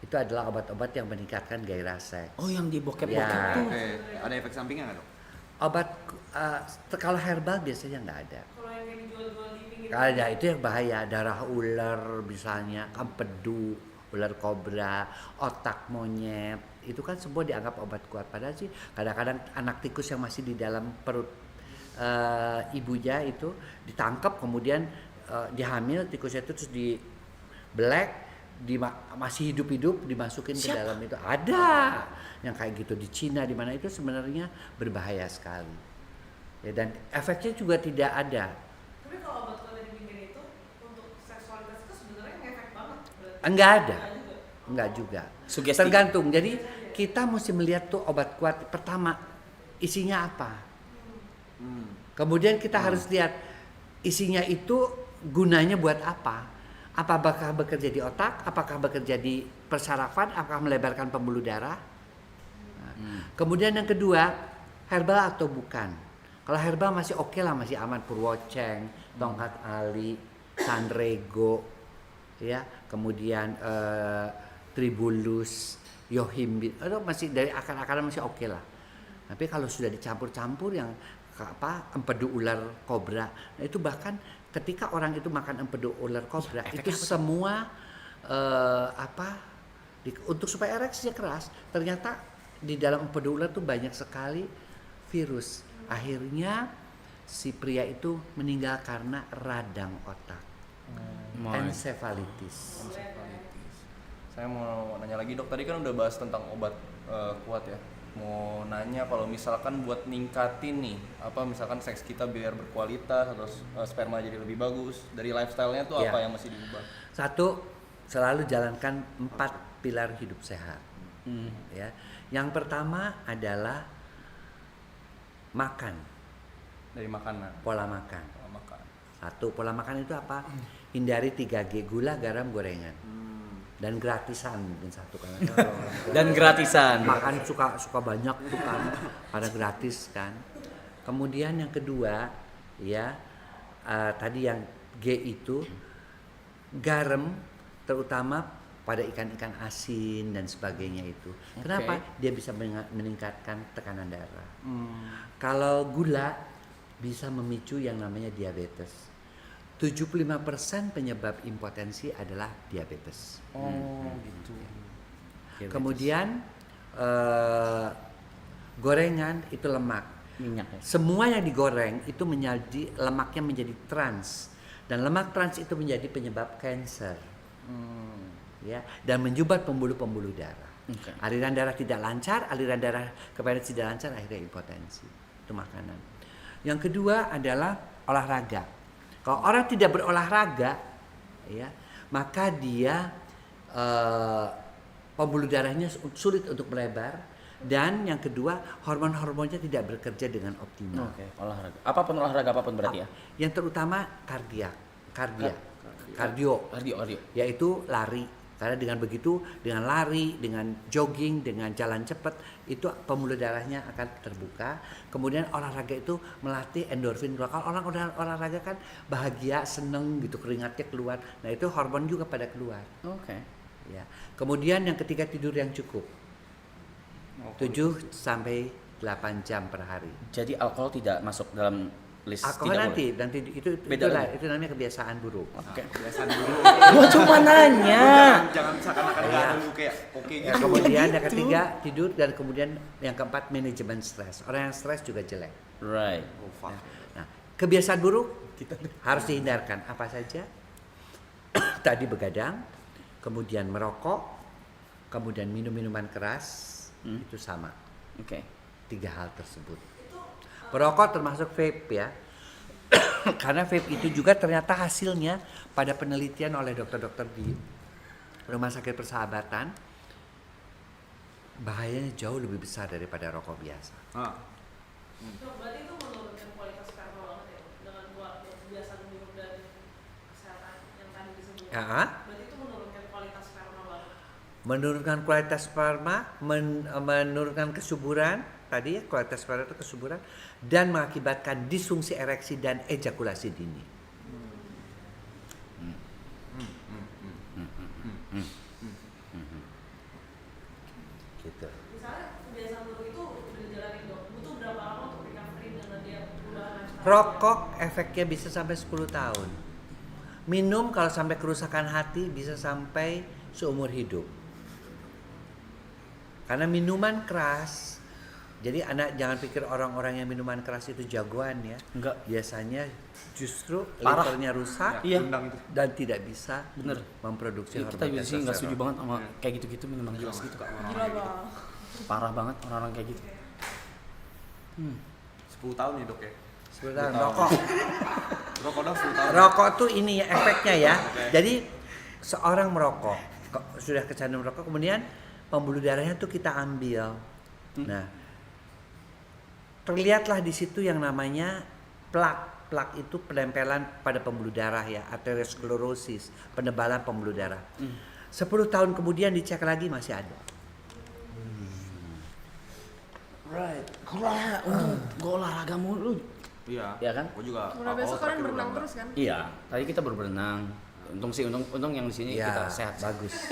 Itu adalah obat-obat yang meningkatkan gairah seks. Oh yang di bokep-bokep Ya. tuh. Oke. Ada efek sampingnya nggak dok? Obat kalau herbal biasanya nggak ada. Kalau yang dijual-jual di pinggir Kalau ada itu yang bahaya, darah ular misalnya, empedu, ular kobra, otak monyet, itu kan semua dianggap obat kuat. Padahal sih kadang-kadang anak tikus yang masih di dalam perut ibunya itu ditangkap, kemudian dihamil tikusnya itu terus dibelek, masih hidup-hidup dimasukin ke dalam itu. Ada yang kayak gitu di Cina, di mana itu sebenarnya berbahaya sekali. Ya, dan efeknya juga tidak ada. Tapi kalau obat kuat di pinggir itu untuk seksualitas itu sebenarnya ngefek banget berarti. Enggak ada. Enggak juga. Sugesti. Tergantung. Jadi kita mesti melihat tuh obat kuat pertama isinya apa. Kemudian kita harus lihat isinya itu gunanya buat apa. Apakah bekerja di otak, apakah bekerja di persarafan, apakah melebarkan pembuluh darah. Nah, kemudian yang kedua, herbal atau bukan. Kalau herbal masih oke lah, masih aman. Purwoceng, tongkat ali, sanrego, ya, kemudian tribulus, yohimbit, itu masih dari akar-akaran masih oke lah. Tapi kalau sudah dicampur-campur yang empedu ular kobra, nah itu bahkan ketika orang itu makan empedu ular kobra itu semua untuk supaya ereksinya keras, ternyata di dalam empedu ular tuh banyak sekali virus. Akhirnya si pria itu meninggal karena radang otak, encephalitis. Saya mau nanya lagi dok, tadi kan udah bahas tentang obat kuat ya. Mau nanya kalau misalkan buat ningkatin nih, apa misalkan seks kita biar berkualitas atau sperma jadi lebih bagus, dari lifestyle-nya tuh Ya. apa yang mesti diubah? Satu, selalu jalankan 4 pilar hidup sehat. Ya, yang pertama adalah makan, Dari makanan. pola makan. Makan. Satu, pola makan itu apa? Hindari 3G, gula, garam, gorengan. Dan gratisan mungkin satu kan. Dan gratisan. Makan suka banyak tuh kan, pada gratis kan. Kemudian yang kedua, ya tadi yang G itu garam, terutama pada ikan-ikan asin dan sebagainya itu. Kenapa? Dia bisa meningkatkan tekanan darah. Kalau gula bisa memicu yang namanya diabetes. 75% penyebab impotensi adalah diabetes. Oh gitu. Kemudian gorengan itu lemak. Minyak ya. Semua yang digoreng itu menjadi lemaknya menjadi trans, dan lemak trans itu menjadi penyebab kanker. Ya, dan menjubat pembuluh-pembuluh darah. Oke. Aliran darah tidak lancar, aliran darah ke penis tidak lancar, akhirnya impotensi. Itu makanan. Yang kedua adalah olahraga. Kalau orang tidak berolahraga, ya, maka dia pembuluh darahnya sulit untuk melebar, dan yang kedua hormon-hormonnya tidak bekerja dengan optimal. Oke, olahraga. Apapun berarti ya. Yang terutama kardio, Kardio. yaitu lari. Karena dengan begitu, dengan lari, dengan jogging, dengan jalan cepat, itu pembuluh darahnya akan terbuka. Kemudian olahraga itu melatih endorfin. Kalau orang olahraga kan bahagia, seneng gitu, keringatnya keluar. Nah itu hormon juga pada keluar. Oke. Ya. Kemudian yang ketiga, tidur yang cukup. 7 sampai 8 jam per hari. Jadi alkohol tidak masuk dalam list Alkohol tidak nanti itu Beda itu namanya kebiasaan buruk. Oke. Kebiasaan dulu. Gua cuma nanya. Jangan seakan-akan nggak ada dulu kayak oke Ya, gitu. kemudian yang ketiga tidur, dan kemudian yang keempat manajemen stres. Orang yang stres juga jelek. Right. Oh, fuck. Nah, kebiasaan buruk harus dihindarkan. Apa saja? Tadi begadang, kemudian merokok, kemudian minum minuman keras, itu sama. Oke. 3 hal tersebut. Perokok termasuk vape ya. Karena vape itu juga ternyata hasilnya pada penelitian oleh dokter-dokter di Rumah Sakit Persahabatan bahayanya jauh lebih besar daripada rokok biasa. Dok, berarti itu menurunkan kualitas sperma banget ya dengan kebiasaan minum dan kesehatan yang tadi disebut. Ya, Berarti itu menurunkan kualitas sperma banget. menurunkan kualitas sperma, menurunkan kesuburan, tadi ya kualitas sperma itu kesuburan, dan mengakibatkan disfungsi ereksi dan ejakulasi dini. Gitu. Misalnya kebiasaan buruk itu udah dijalanin dok, butuh berapa lama untuk recovery dengan dia perubahan lifestyle? Rokok efeknya bisa sampai 10 tahun. Minum kalau sampai kerusakan hati bisa sampai seumur hidup. Karena minuman keras, jadi anak jangan pikir orang-orang yang minuman keras itu jagoan ya. Enggak. Biasanya justru Parah. livernya rusak Iya. dan tidak bisa Bener. memproduksi Iya, kita hormon juga sih nggak setuju testosteron. banget sama kayak gitu-gitu minuman keras gitu. Gila bang. Parah banget orang-orang kayak gitu. 10 tahun ya dok ya. 10 tahun rokok. Rokok dong 10 tahun. Rokok tuh ini ya efeknya ya. Jadi seorang merokok, sudah kecanduan merokok, kemudian pembuluh darahnya tuh kita ambil. Nah, terlihatlah di situ yang namanya plak. Plak itu penempelan pada pembuluh darah ya, arteriosklerosis, penebalan pembuluh darah. 10 tahun kemudian dicek lagi masih ada. Right. Gue olahraga mulu. Iya. Iya kan? Gue juga. Mulai besok kalian terakhir berenang udah terus kan? Iya. Tadi kita baru berenang. Untung yang di sini Ya, kita sehat. bagus.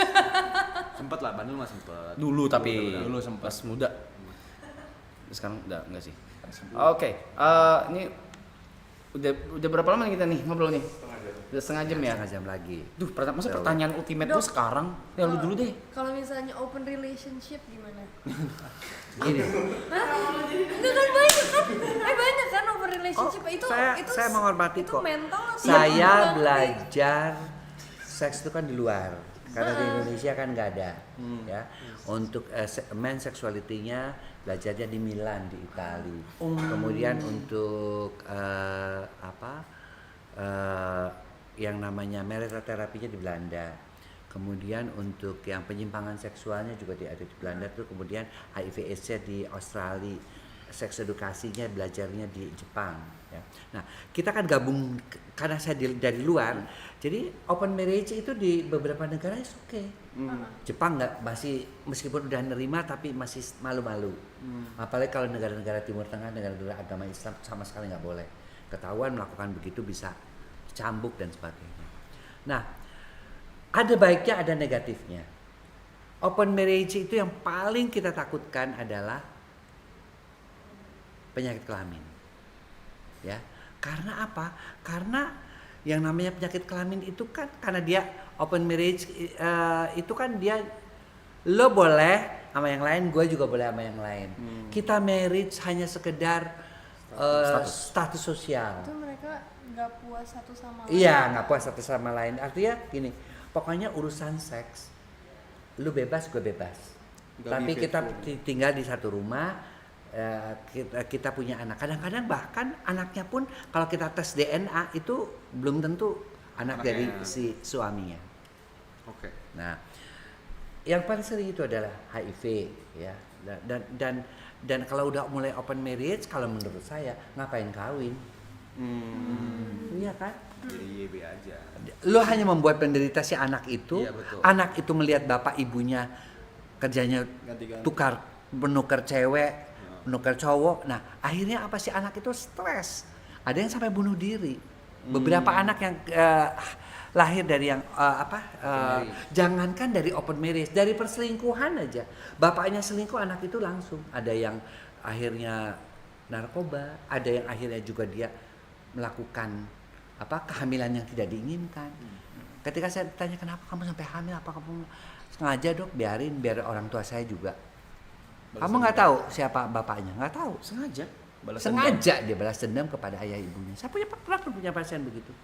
Sempet lah, Bandung mah sempet. Dulu tapi Dulu sempet. pas muda. Sekarang udah enggak sih. Oke, ini udah berapa lama nih kita nih ngobrol nih? Udah setengah jam ya. Setengah jam lagi. Duh, masa Jauh. pertanyaan ultimate gue Dok. sekarang? Ya lu dulu deh. Kalau misalnya open relationship gimana? Gini. Enggak kan banyak kan? Banyak kan open relationship itu saya menghormati itu kok. mental atau Saya gimana? belajar seks itu kan di luar. Karena di Indonesia kan nggak ada, ya. Untuk men sexuality-nya belajarnya di Milan di Itali. Kemudian untuk yang namanya marital terapinya di Belanda. Kemudian untuk yang penyimpangan seksualnya juga ada di Belanda tuh. Kemudian HIV/AIDS-nya di Australia, seks edukasinya belajarnya di Jepang. Ya. Nah, kita kan gabung karena saya dari luar, jadi open marriage itu di beberapa negara is oke. Jepang nggak, masih meskipun udah nerima tapi masih malu-malu. Apalagi kalau negara-negara Timur Tengah, negara-negara agama Islam sama sekali nggak boleh. Ketahuan melakukan begitu bisa cambuk dan sebagainya. Nah, ada baiknya ada negatifnya. Open marriage itu yang paling kita takutkan adalah penyakit kelamin. Ya. Karena apa? Karena yang namanya penyakit kelamin itu kan karena dia open marriage itu kan dia lo boleh sama yang lain, gue juga boleh sama yang lain. Kita marriage hanya sekedar status sosial. Itu mereka nggak puas satu sama lain. Iya, nggak puas satu sama lain. Artinya gini, pokoknya urusan seks, lu bebas, gue bebas. Nggak Tapi be kita faithful. tinggal di satu rumah, kita punya anak. Kadang-kadang bahkan anaknya pun kalau kita tes DNA itu belum tentu anak dari Anaknya. si suaminya. Oke. Nah, yang paling sering itu adalah HIV, ya. Dan kalau udah mulai open marriage, kalau menurut saya ngapain kawin? Iya kan? Jadi YB aja. Lo hanya membuat penderita si anak itu. Iya, betul. Anak itu melihat bapak ibunya kerjanya Ganti-ganti. menukar cewek, menukar cowok. Nah, akhirnya apa sih, anak itu stres. Ada yang sampai bunuh diri. Beberapa anak yang lahir dari yang jangankan dari open marriage, dari perselingkuhan aja. Bapaknya selingkuh, anak itu langsung. Ada yang akhirnya narkoba, ada yang akhirnya juga dia melakukan kehamilan yang tidak diinginkan. Ketika saya tanya kenapa kamu sampai hamil, apa kamu sengaja, Dok? Biar orang tua saya juga. Kamu nggak tahu siapa bapaknya? Nggak tahu. Sengaja. Sengaja dia balas dendam kepada ayah ibunya. Saya pernah punya pasien begitu.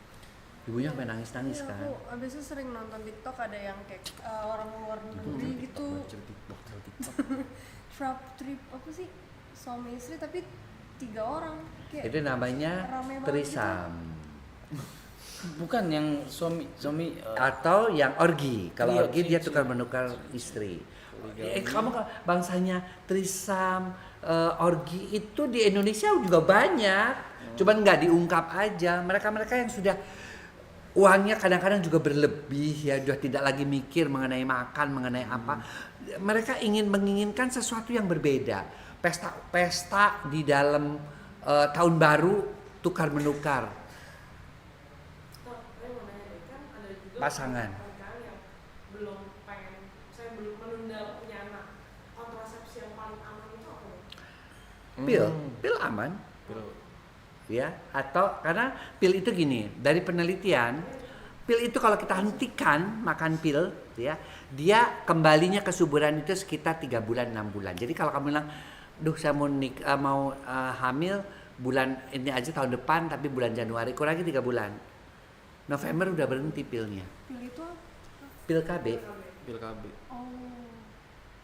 Ibunya sampai nangis-nangis Iya, kan. aku abis itu sering nonton TikTok, ada yang kayak orang luar negeri gitu frap trip apa sih suami istri tapi 3 orang kayak Itu namanya rame banget trisam. Bukan yang suami Atau yang orgi. Kalau Iya, orgi dia cincin. tukar menukar istri. Kamu kan bangsanya trisam, orgi itu di Indonesia juga banyak. Cuman nggak diungkap aja. Mereka-mereka yang sudah uangnya kadang-kadang juga berlebih ya, sudah tidak lagi mikir mengenai makan, mengenai apa. Mereka menginginkan sesuatu yang berbeda. Pesta di dalam tahun baru tukar menukar Oh, saya mau nanya deh, kan ada juga pasangan. pernikahan yang belum pengen, saya belum menunda punya anak. Kontrasepsi yang paling aman itu apa? Dok? Pil aman. Ya, atau karena pil itu gini, dari penelitian, pil itu kalau kita hentikan makan pil, ya, dia kembalinya kesuburan itu sekitar 3 bulan 6 bulan. Jadi kalau kamu bilang, duh saya mau hamil bulan ini aja tahun depan, tapi bulan Januari kurangi 3 bulan, November udah berhenti pilnya. Pil itu apa? Pil KB. Pil KB. Oh.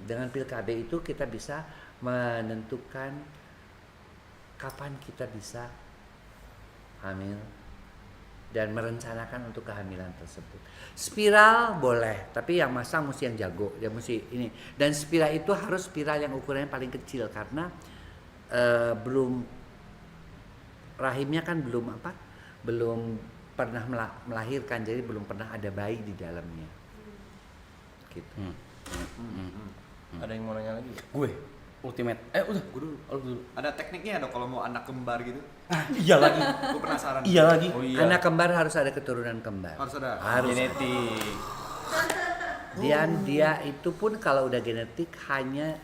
Dengan pil KB itu kita bisa menentukan kapan kita bisa hamil dan merencanakan untuk kehamilan tersebut. Spiral boleh, tapi yang masang mesti yang jago, dia mesti ini. Dan spiral itu harus spiral yang ukurannya paling kecil karena belum rahimnya kan belum pernah melahirkan, jadi belum pernah ada bayi di dalamnya. Gitu. Ada yang mau nanya lagi? gue ultimate. Udah. Gue dulu. Oh, dulu. Ada tekniknya dok kalau mau anak kembar gitu? Iya lagi. Gue penasaran. Iya lagi. Oh iya. Anak kembar harus ada keturunan kembar. Harus ada. Harus. Genetik. Dan dia itu pun kalau udah genetik hanya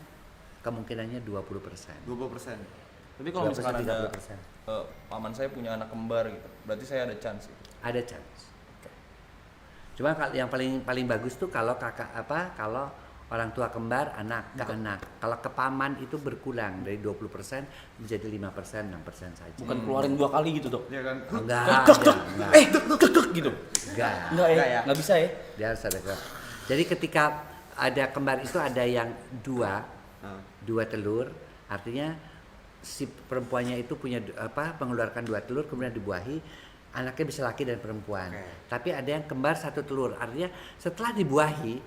kemungkinannya 20%. 20%. Tapi kalau misalkan ada 30%. paman saya punya anak kembar gitu, berarti saya ada chance gitu. Ada chance. Cuma yang paling bagus tuh kalau kalau orang tua kembar anak ke anak. Kalau ke paman itu berkurang dari 20% menjadi 5%, 6% saja. Bukan keluarin 2 kali gitu, Dok. Iya kan? Enggak. Enggak. Dek gitu. Enggak. Enggak ya? Enggak ya? Enggak bisa ya? Dia harus ada kembar. Jadi ketika ada kembar itu ada yang dua telur, artinya si perempuannya itu mengeluarkan 2 telur kemudian dibuahi, anaknya bisa laki dan perempuan. Tapi ada yang kembar 1 telur, artinya setelah dibuahi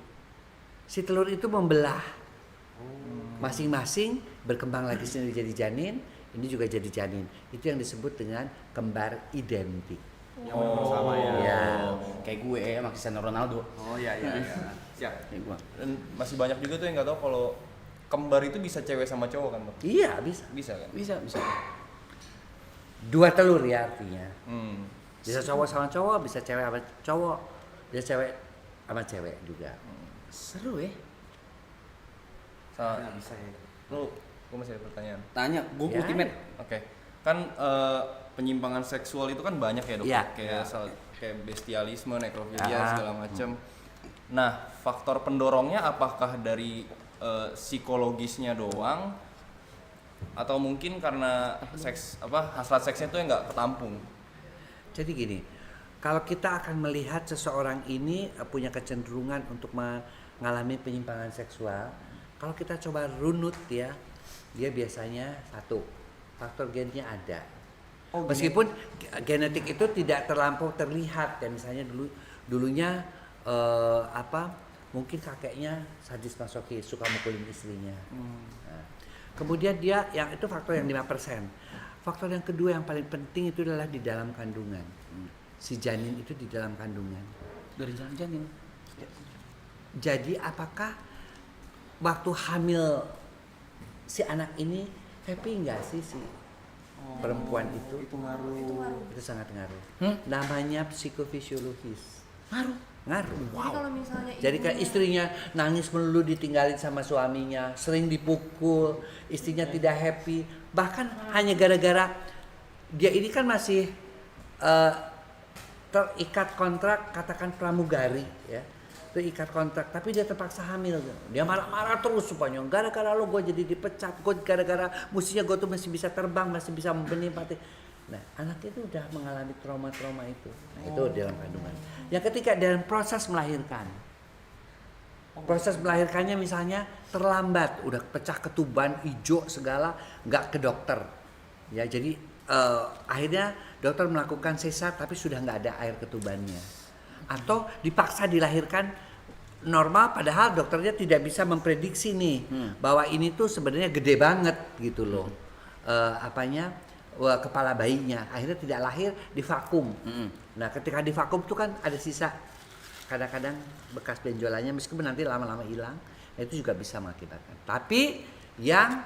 si telur itu membelah. Masing-masing berkembang lagi sendiri jadi janin, ini juga jadi janin. Itu yang disebut dengan kembar identik. Yang benar sama ya. Ya. Kayak gue sama Cristiano Ronaldo. Oh iya. Siap. Kayak gue. Dan masih banyak juga tuh yang nggak tahu kalau kembar itu bisa cewek sama cowok kan, Dok? Iya, bisa. Bisa kan? Bisa. 2 telur ya artinya. Hmm. Bisa cowok sama cowok, bisa cewek sama cowok, bisa cewek sama cewek juga. Seru ya? Sama, Bisa ya. gue masih ada pertanyaan. Tanya, gue Ya. ultimate. Oke, kan penyimpangan seksual itu kan banyak ya, Dok? Iya. Kayak bestialisme, nekrofilia Ah. segala macam. Nah, faktor pendorongnya apakah dari psikologisnya doang atau mungkin karena hasrat seksnya tuh yang nggak ketampung? Jadi gini, kalau kita akan melihat seseorang ini punya kecenderungan untuk mengalami penyimpangan seksual, kalau kita coba runut ya, dia biasanya 1, faktor gennya ada. Meskipun genetik itu tidak terlampau terlihat ya, misalnya dulunya mungkin kakeknya sadis masokis, suka mukulin istrinya. Nah, kemudian dia yang itu faktor yang 5%. Faktor yang kedua yang paling penting itu adalah di dalam kandungan. Si janin itu di dalam kandungan. Dari janin. Jadi apakah waktu hamil si anak ini happy nggak sih si perempuan itu? Itu ngaruh. Itu sangat ngaruh. Namanya psikofisiologis. Ngaruh. Jadi kalau misalnya Jadi kayak istrinya nangis melulu ditinggalin sama suaminya, sering dipukul, istrinya tidak happy, bahkan hanya gara-gara dia ini kan masih terikat kontrak, katakan pramugari ya, terikat kontrak, tapi dia terpaksa hamil, dia marah-marah terus supaya gara-gara lo gue jadi dipecat, gue gara-gara mestinya gue tuh masih bisa terbang, masih bisa menikmati. Nah, anaknya itu udah mengalami trauma-trauma itu. Nah, itu dalam kandungan. Yang ketiga dalam proses melahirkan. Proses melahirkannya misalnya terlambat, udah pecah ketuban, hijau segala, nggak ke dokter. Ya, jadi akhirnya dokter melakukan sesar tapi sudah nggak ada air ketubannya. Atau dipaksa dilahirkan normal padahal dokternya tidak bisa memprediksi nih bahwa ini tuh sebenarnya gede banget gitu loh. Kepala bayinya akhirnya tidak lahir, di vakum. Nah, ketika di vakum tuh kan ada sisa kadang-kadang bekas benjolannya meskipun nanti lama-lama hilang, itu juga bisa mengakibatkan. Tapi yang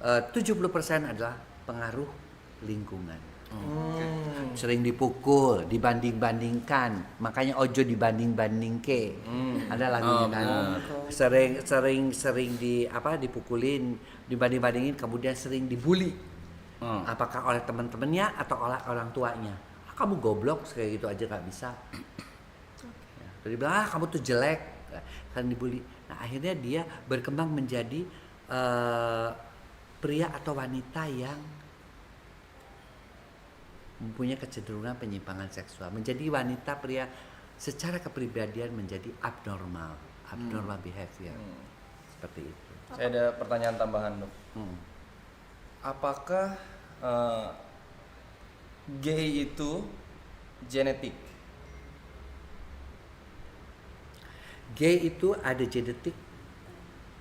70% adalah pengaruh lingkungan. Sering dipukul, dibanding-bandingkan, makanya ojo dibanding-bandingke. Ada lagunya kan. Sering dipukulin, dibanding-bandingin, kemudian sering dibully. Apakah oleh teman-temannya atau oleh orang tuanya? Kamu goblok, kayak gitu aja nggak bisa. Dia bilang, kamu tuh jelek, kan dibully. Nah, akhirnya dia berkembang menjadi pria atau wanita yang mempunyai kecenderungan penyimpangan seksual, menjadi wanita pria secara kepribadian menjadi abnormal behavior, seperti itu. Saya ada pertanyaan tambahan, Dok. Apakah gay itu genetik? Gay itu ada genetik,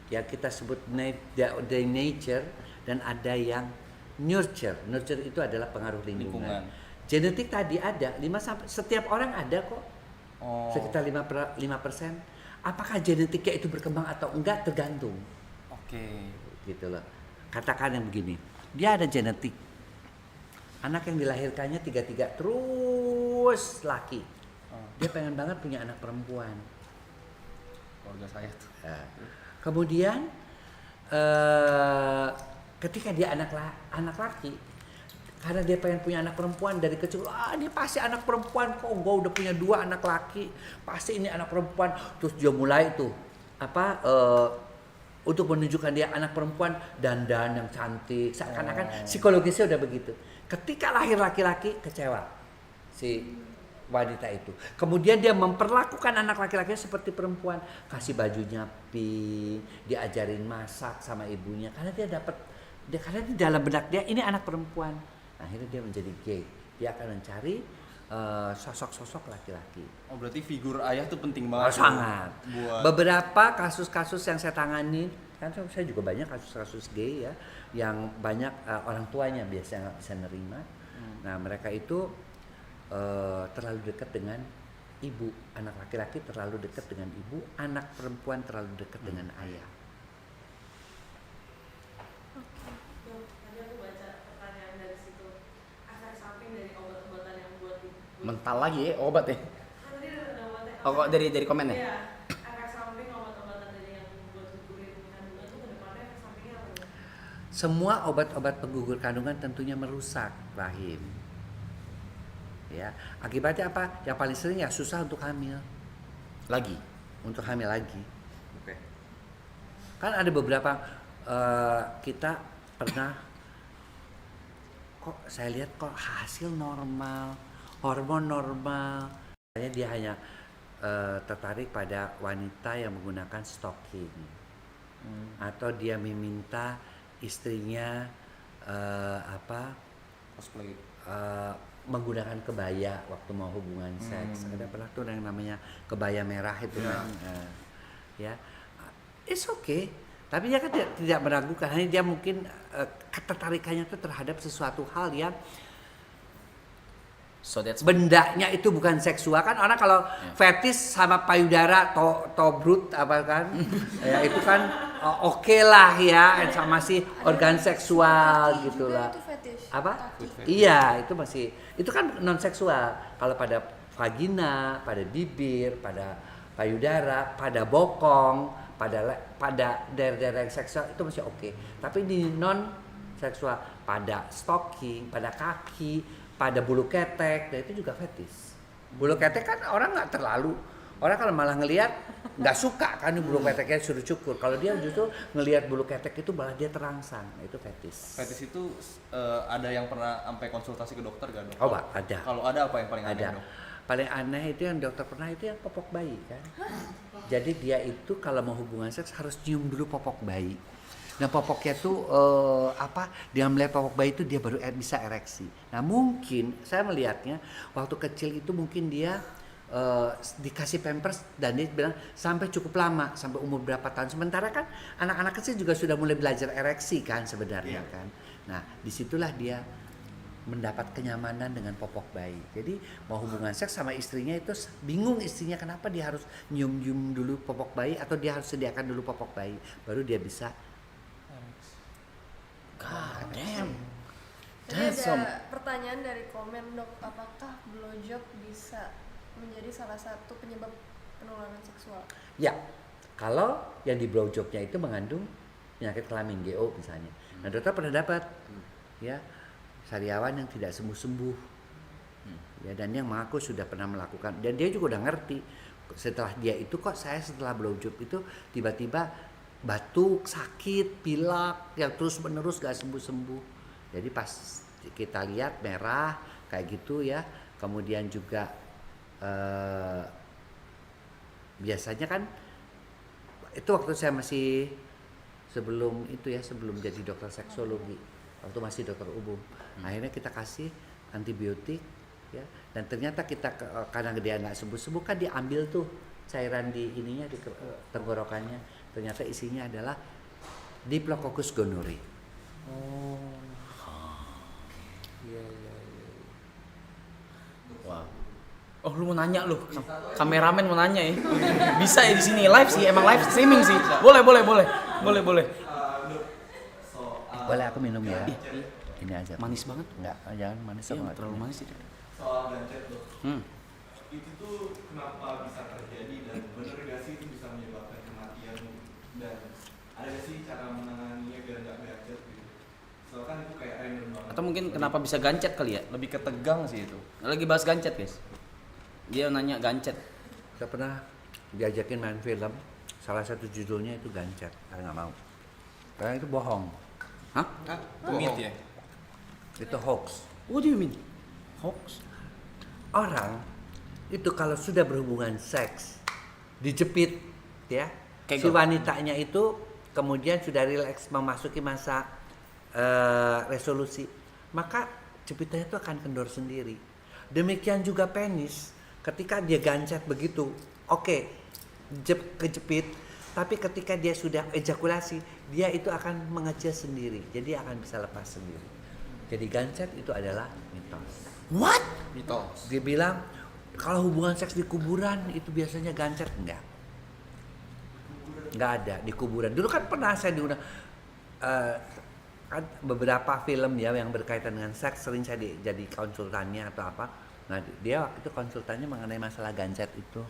ya kita sebut dari nature, dan ada yang nurture. Nurture itu adalah pengaruh lingkungan. Genetik tadi ada, setiap orang ada kok, sekitar 5%. Apakah genetiknya itu berkembang atau enggak tergantung. Gitu loh. Katakan yang begini, dia ada genetik, anak yang dilahirkannya 3 terus laki, dia pengen banget punya anak perempuan. Keluarga saya tuh. Kemudian ketika dia anak laki, karena dia pengen punya anak perempuan dari kecil, dia pasti anak perempuan kok, gue udah punya 2 anak laki, pasti ini anak perempuan. Terus dia mulai tuh untuk menunjukkan dia anak perempuan, dandan yang cantik, seakan-akan psikologisnya udah begitu. Ketika lahir laki-laki, kecewa si wanita itu. Kemudian dia memperlakukan anak laki-lakinya seperti perempuan, kasih bajunya pink, diajarin masak sama ibunya, karena karena di dalam benak dia ini anak perempuan. Akhirnya dia menjadi gay. Dia akan mencari sosok-sosok laki-laki. Berarti figur ayah tuh penting banget. Sangat. Beberapa kasus-kasus yang saya tangani, kan saya juga banyak kasus-kasus gay ya, yang banyak orang tuanya biasanya nggak bisa nerima. Nah, mereka itu terlalu dekat dengan ibu, anak laki-laki terlalu dekat dengan ibu, anak perempuan terlalu dekat dengan ayah. Tadi aku baca pertanyaan dari situ, efek samping dari obat-obatan yang buat Mental lagi ya obat ya. tadi ada obatnya. Kok dari komen ya? Iya, efek samping obat-obatan dari yang buat gugurin kandungan tuh kedepannya efek sampingnya apa? Semua obat-obat penggugur kandungan tentunya merusak rahim. Ya, akibatnya apa? Yang paling sering ya susah untuk hamil. Untuk hamil lagi. Kan ada beberapa kita pernah kok saya lihat kok hasil normal, hormon normal. Dia hanya tertarik pada wanita yang menggunakan stocking, atau dia meminta istrinya cosplay. Menggunakan kebaya waktu mau hubungan seks. Ada pernah tuh yang namanya kebaya merah itu kan, ya, it's okay. Tapi dia kan tidak meragukan, hanya dia mungkin ketertarikannya itu terhadap sesuatu hal yang bendanya itu bukan seksual. Kan orang kalau fetis sama payudara tobrut apa kan, ya itu kan oke lah ya, sama si organ seksual gitulah. Apa? Iya, itu kan non seksual. Kalau pada vagina, pada bibir, pada payudara, pada bokong, pada daerah-daerah yang seksual itu masih oke. Tapi di non seksual, pada stocking, pada kaki, pada bulu ketek, dan itu juga fetis. Bulu ketek kan orang nggak terlalu, orang kalau malah ngelihat nggak suka kan bulu keteknya suruh cukur. Kalau dia justru ngelihat bulu ketek itu malah dia terangsang. Nah, itu fetis. Fetis itu ada yang pernah sampai konsultasi ke dokter gak, Dok? Oh, ada. Kalau ada apa yang paling aneh, Ada. Dok? paling aneh itu yang dokter pernah itu yang popok bayi kan. Jadi dia itu kalau mau hubungan seks harus cium dulu popok bayi. Nah popoknya tuh dia melihat popok bayi itu dia baru bisa ereksi. Nah mungkin saya melihatnya waktu kecil itu mungkin dia dikasih pampers dan dia bilang sampai cukup lama, sampai umur berapa tahun. Sementara kan anak-anak kecil juga sudah mulai belajar ereksi kan sebenarnya kan. Nah disitulah dia mendapat kenyamanan dengan popok bayi. Jadi mau hubungan seks sama istrinya itu bingung istrinya kenapa dia harus nyium-nyium dulu popok bayi atau dia harus sediakan dulu popok bayi baru dia bisa. God damn. Tadi That's ada pertanyaan dari komen dok, apakah blowjob bisa menjadi salah satu penyebab penularan seksual? Ya, kalau yang di blowjobnya itu mengandung penyakit kelamin GO misalnya. Nah dokter pernah dapat ya sariawan yang tidak sembuh-sembuh ya dan yang mengaku sudah pernah melakukan dan dia juga udah ngerti setelah dia itu kok saya setelah blowjob itu tiba-tiba batuk, sakit, pilek yang terus menerus gak sembuh-sembuh. Jadi pas kita lihat merah kayak gitu ya, kemudian juga biasanya kan itu waktu saya masih sebelum jadi dokter seksologi, waktu masih dokter umum, akhirnya kita kasih antibiotik ya dan ternyata kita karena dia nggak sembuh-sembuh kan diambil tuh cairan di ininya di tenggorokannya. Ternyata isinya adalah Diplococcus gonorrhoeae. Wow. Oh lu mau nanya lu, kameramen mau nanya ya? Bisa ya di sini live sih, emang live streaming sih. Boleh. Boleh aku minum ya? Ini aja. Manis banget. Enggak, jangan manis Iya, banget. terlalu manis itu. Soal gancet dok, Hmm. itu tuh kenapa bisa terjadi dan bener gak sih itu bisa menyebabkan kematian dan ada gak sih cara menanganinya biar gak gancet gitu? Soalnya kan itu kayak random banget. Atau mungkin kenapa bisa gancet kali ya? Lebih ke tegang sih itu. Lagi bahas gancet guys. Dia nanya gancet. Saya pernah diajakin main film, salah satu judulnya itu gancet, saya nggak mau. Karena itu bohong, Hah? Myth ya. itu hoax. What do you mean? Hoax? Orang itu kalau sudah berhubungan seks, dijepit, ya, si Kegel. wanitanya itu kemudian sudah rileks memasuki masa resolusi, maka jepitannya itu akan kendor sendiri. Demikian juga penis. Ketika dia gancet begitu, oke, kejepit, tapi ketika dia sudah ejakulasi, dia itu akan mengecil sendiri, jadi akan bisa lepas sendiri. Jadi gancet itu adalah mitos. What? Mitos. Dia bilang kalau hubungan seks di kuburan itu biasanya gancet, enggak ada di kuburan. Dulu kan pernah saya diundang kan beberapa film ya yang berkaitan dengan seks sering saya jadi konsultannya atau apa. Nah dia waktu itu konsultannya mengenai masalah gancet itu.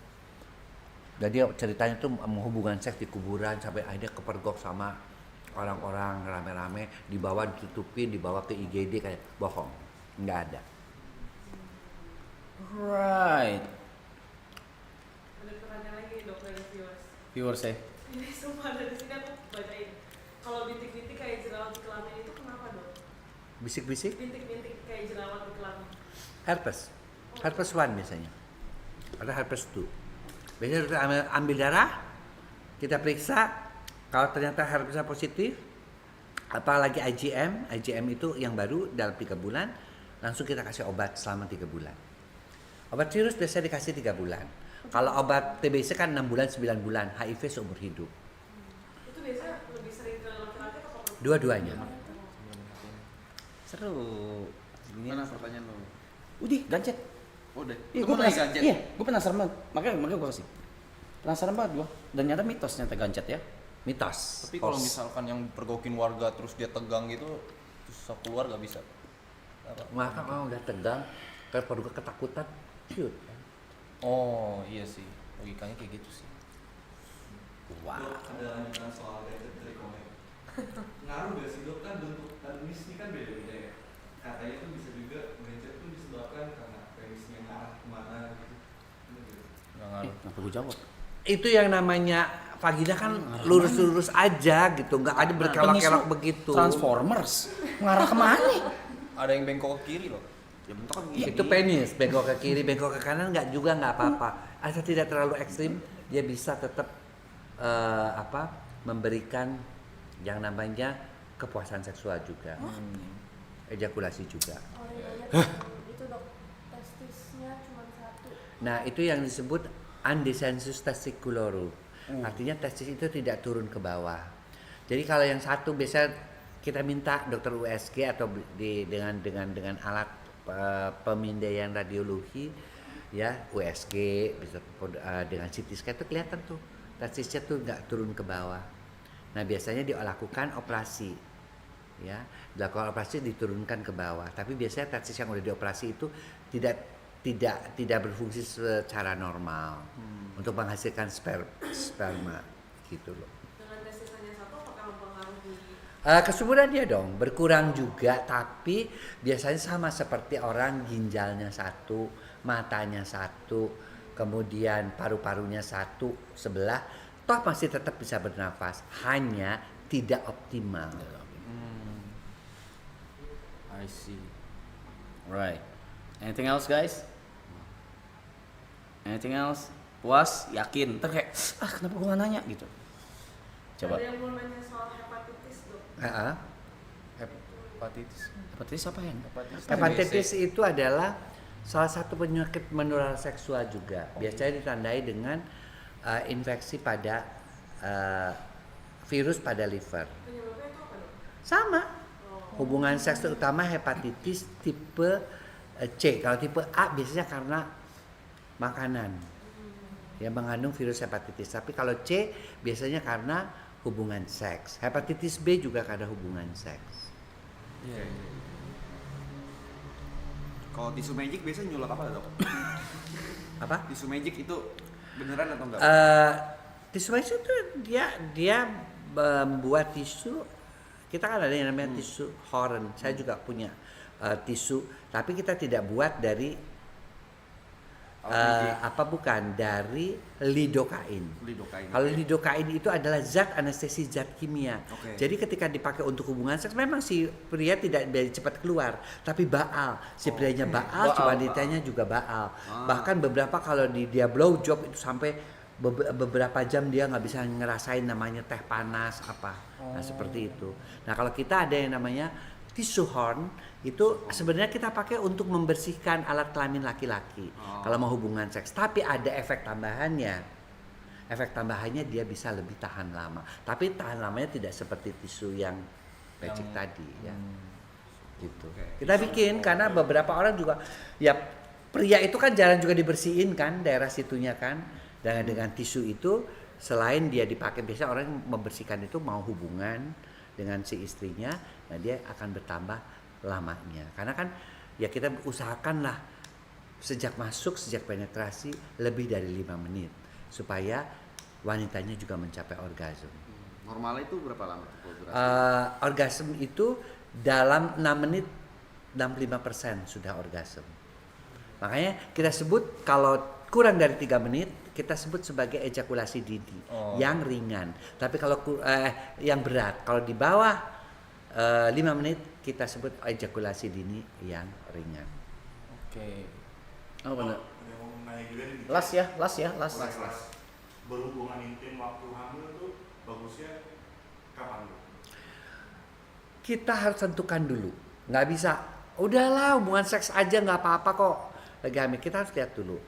Dan dia ceritanya tuh hubungan seks di kuburan sampai akhirnya kepergok sama orang-orang rame-rame, dibawa ditutupin, dibawa ke IGD kayak bohong, nggak ada. Right. Ada pertanyaan lagi dok dari viewers. Viewers ya. Ini semua dari sini aku bacain. Kalau bintik-bintik kayak jerawat di kelamin itu kenapa dok? Bisik-bisik, Bintik-bintik kayak jerawat di kelamin. herpes 1 biasanya, ada herpes 2. Biasanya kita ambil darah, kita periksa, kalau ternyata herpesnya positif, apalagi IgM itu yang baru dalam 3 bulan, langsung kita kasih obat selama 3 bulan. Obat virus biasanya dikasih 3 bulan. Kalau obat TBC kan 6 bulan, 9 bulan, HIV seumur hidup. Itu biasanya lebih sering ke laki-laki atau perempuan? Dua-duanya. Seru. Gimana pertanyaan lo? Udah gancet. Udah. Iya, Itu mulai gancet. Iya, gue penasaran banget. Makanya gue kasih. Penasaran banget gue. Dan nyata mitos ternyata gancet ya. Mitos. Tapi kalau Hoax. misalkan yang pergokin warga terus dia tegang gitu, susah keluar gak bisa. Apa? Maka kalau udah tegang, kayak perlu ketakutan, shoot. Oh iya sih, logikanya kayak gitu sih. Wow. Dok, ada lanjutan soal gadget dari komen. Ngaruh gak sih dok, kan bentuk penis ini kan beda-beda ya. Katanya tuh bisa juga gadget tuh disebabkan karena penisnya ngarah kemana gitu. Bener gitu. Nggak ngaruh. Kenapa gue jawab? Itu yang namanya vagina kan lurus-lurus aja gitu, nggak ada berkelok-kelok Penis lu begitu. Transformers. Ngarah kemana? Ada yang bengkok ke kiri loh. Ya bentuk kan Itu penis, bengkok ke kiri, bengkok ke kanan nggak apa-apa. Asal tidak terlalu ekstrim, dia bisa tetap memberikan yang namanya kepuasan seksual juga, ejakulasi juga. Itu dok, testisnya cuma satu. Nah itu yang disebut undescensus testiculorum. Artinya testis itu tidak turun ke bawah. Jadi kalau yang satu biasa kita minta dokter USG atau dengan alat pemindaian radiologi ya USG bisa dengan CT scan itu kelihatan tuh testisnya tuh nggak turun ke bawah. Nah biasanya dilakukan operasi ya, dilakukan operasi diturunkan ke bawah. Tapi biasanya testis yang udah dioperasi itu tidak berfungsi secara normal untuk menghasilkan sperma gitu loh. Dengan testis hanya satu apakah mempengaruhi? Kesuburannya dong berkurang juga, tapi biasanya sama seperti orang ginjalnya satu, matanya satu, kemudian paru-parunya satu sebelah, toh masih tetap bisa bernafas, hanya tidak optimal. I see. Right. Anything else guys? Anything else? Puas? Yakin? Ntar kayak, kenapa gua nggak nanya gitu. Coba. Ada yang mau nanya soal hepatitis dok. Hepatitis. Hepatitis apa ya? Hepatitis itu adalah salah satu penyakit menular seksual juga. Biasanya ditandai dengan infeksi pada virus pada liver. Penyebabnya itu apa dok? Sama. Hubungan seks terutama hepatitis tipe C. Kalau tipe A biasanya karena makanan yang mengandung virus hepatitis. Tapi kalau C biasanya karena hubungan seks. Hepatitis B juga karena hubungan seks. Iya. Kalau tisu magic biasanya nyulap apa dok? Apa? Tisu magic itu beneran atau enggak? Tisu magic itu dia membuat tisu. Kita kan ada yang namanya tisu Horan. Saya juga punya tisu, tapi kita tidak buat dari dari lidokain. Kalau lidokain itu adalah zat anestesi zat kimia. Oke. Jadi ketika dipakai untuk hubungan seks memang si pria tidak cepat keluar, tapi baal. Si prianya baal, si wanitanya juga baal. Bahkan beberapa kalau dia blow job itu sampai beberapa jam dia nggak bisa ngerasain namanya teh panas apa. Nah seperti itu. Nah kalau kita ada yang namanya tisu horn itu sebenarnya kita pakai untuk membersihkan alat kelamin laki-laki kalau mau hubungan seks. Tapi ada efek tambahannya. Efek tambahannya dia bisa lebih tahan lama. Tapi tahan lamanya tidak seperti tisu yang magic tadi ya. Gitu. Kita bikin karena beberapa orang juga ya pria itu kan jarang juga dibersihin kan daerah situnya kan. Dengan tisu itu selain dia dipakai biasa orang yang membersihkan itu mau hubungan dengan si istrinya, nah dia akan bertambah lamanya. Karena kan ya kita usahakanlah sejak penetrasi lebih dari 5 menit supaya wanitanya juga mencapai orgasme. Normalnya itu berapa lama tuh durasi? Orgasme itu dalam 6 menit 65% sudah orgasme. Makanya kita sebut kalau kurang dari 3 menit kita sebut sebagai ejakulasi dini yang ringan. Tapi kalau yang berat, kalau di bawah 5 menit kita sebut ejakulasi dini yang ringan. Oke. Oh benar. Ada yang mau nanya juga nih. Las. Berhubungan intim waktu hamil tuh bagusnya kapan tuh? Kita harus tentukan dulu. Nggak bisa, udahlah hubungan seks aja nggak apa-apa kok. Lagi hamil, kita harus lihat dulu.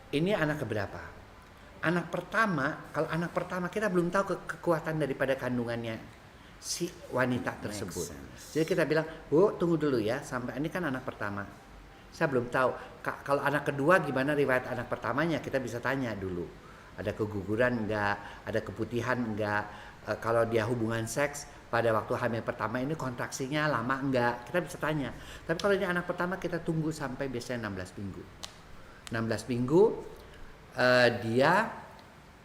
Ini anak keberapa? Anak pertama, kalau anak pertama kita belum tahu kekuatan daripada kandungannya si wanita tersebut. Jadi kita bilang, Bu, tunggu dulu ya, sampai ini kan anak pertama. Saya belum tahu. Kalau anak kedua gimana riwayat anak pertamanya, kita bisa tanya dulu. Ada keguguran enggak, ada keputihan enggak, kalau dia hubungan seks pada waktu hamil pertama ini kontraksinya lama enggak, kita bisa tanya. Tapi kalau ini anak pertama kita tunggu sampai biasanya 16 minggu. 16 minggu dia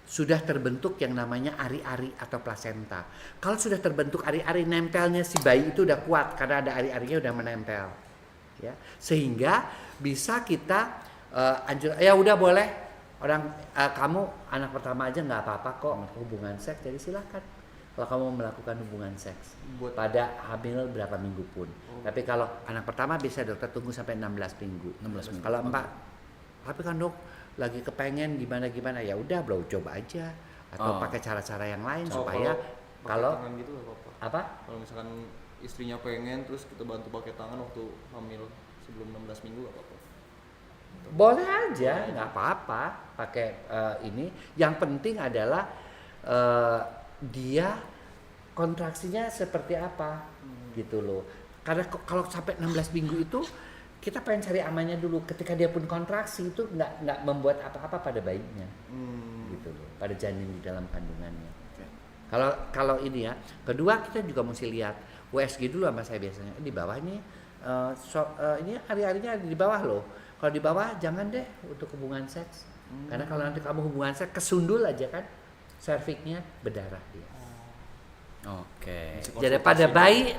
sudah terbentuk yang namanya ari-ari atau plasenta. Kalau sudah terbentuk ari-ari, nempelnya si bayi itu udah kuat karena ada ari-arinya udah menempel. Ya, sehingga bisa kita ya udah boleh orang kamu anak pertama aja nggak apa-apa kok hubungan seks, jadi silakan kalau kamu melakukan hubungan seks Buat- pada hamil berapa minggu pun. Tapi kalau anak pertama bisa dokter tunggu sampai 16 minggu. 16 minggu. Kalau 4, tapi kan dok lagi kepengen gimana ya udah blow job aja atau Oh. pakai cara-cara yang lain Oh, supaya pakai kalau tangan gitu nggak apa-apa. apa? Kalau misalkan istrinya pengen terus kita bantu pakai tangan waktu hamil sebelum 16 minggu nggak apa-apa. Boleh aja, nggak apa-apa pakai ini. Yang penting adalah dia kontraksinya seperti apa gitu loh. Karena kalau sampai 16 minggu itu kita pengen cari amannya dulu. Ketika dia pun kontraksi itu nggak membuat apa-apa pada bayinya gitu loh, pada janin di dalam kandungannya. Kalau ini ya, kedua kita juga mesti lihat USG dulu sama saya biasanya di bawah nih. Ini hari-harinya di bawah loh. Kalau di bawah jangan deh untuk hubungan seks. Karena kalau nanti kamu hubungan seks kesundul aja kan, serviknya berdarah dia. Oke. Jadi pada bayi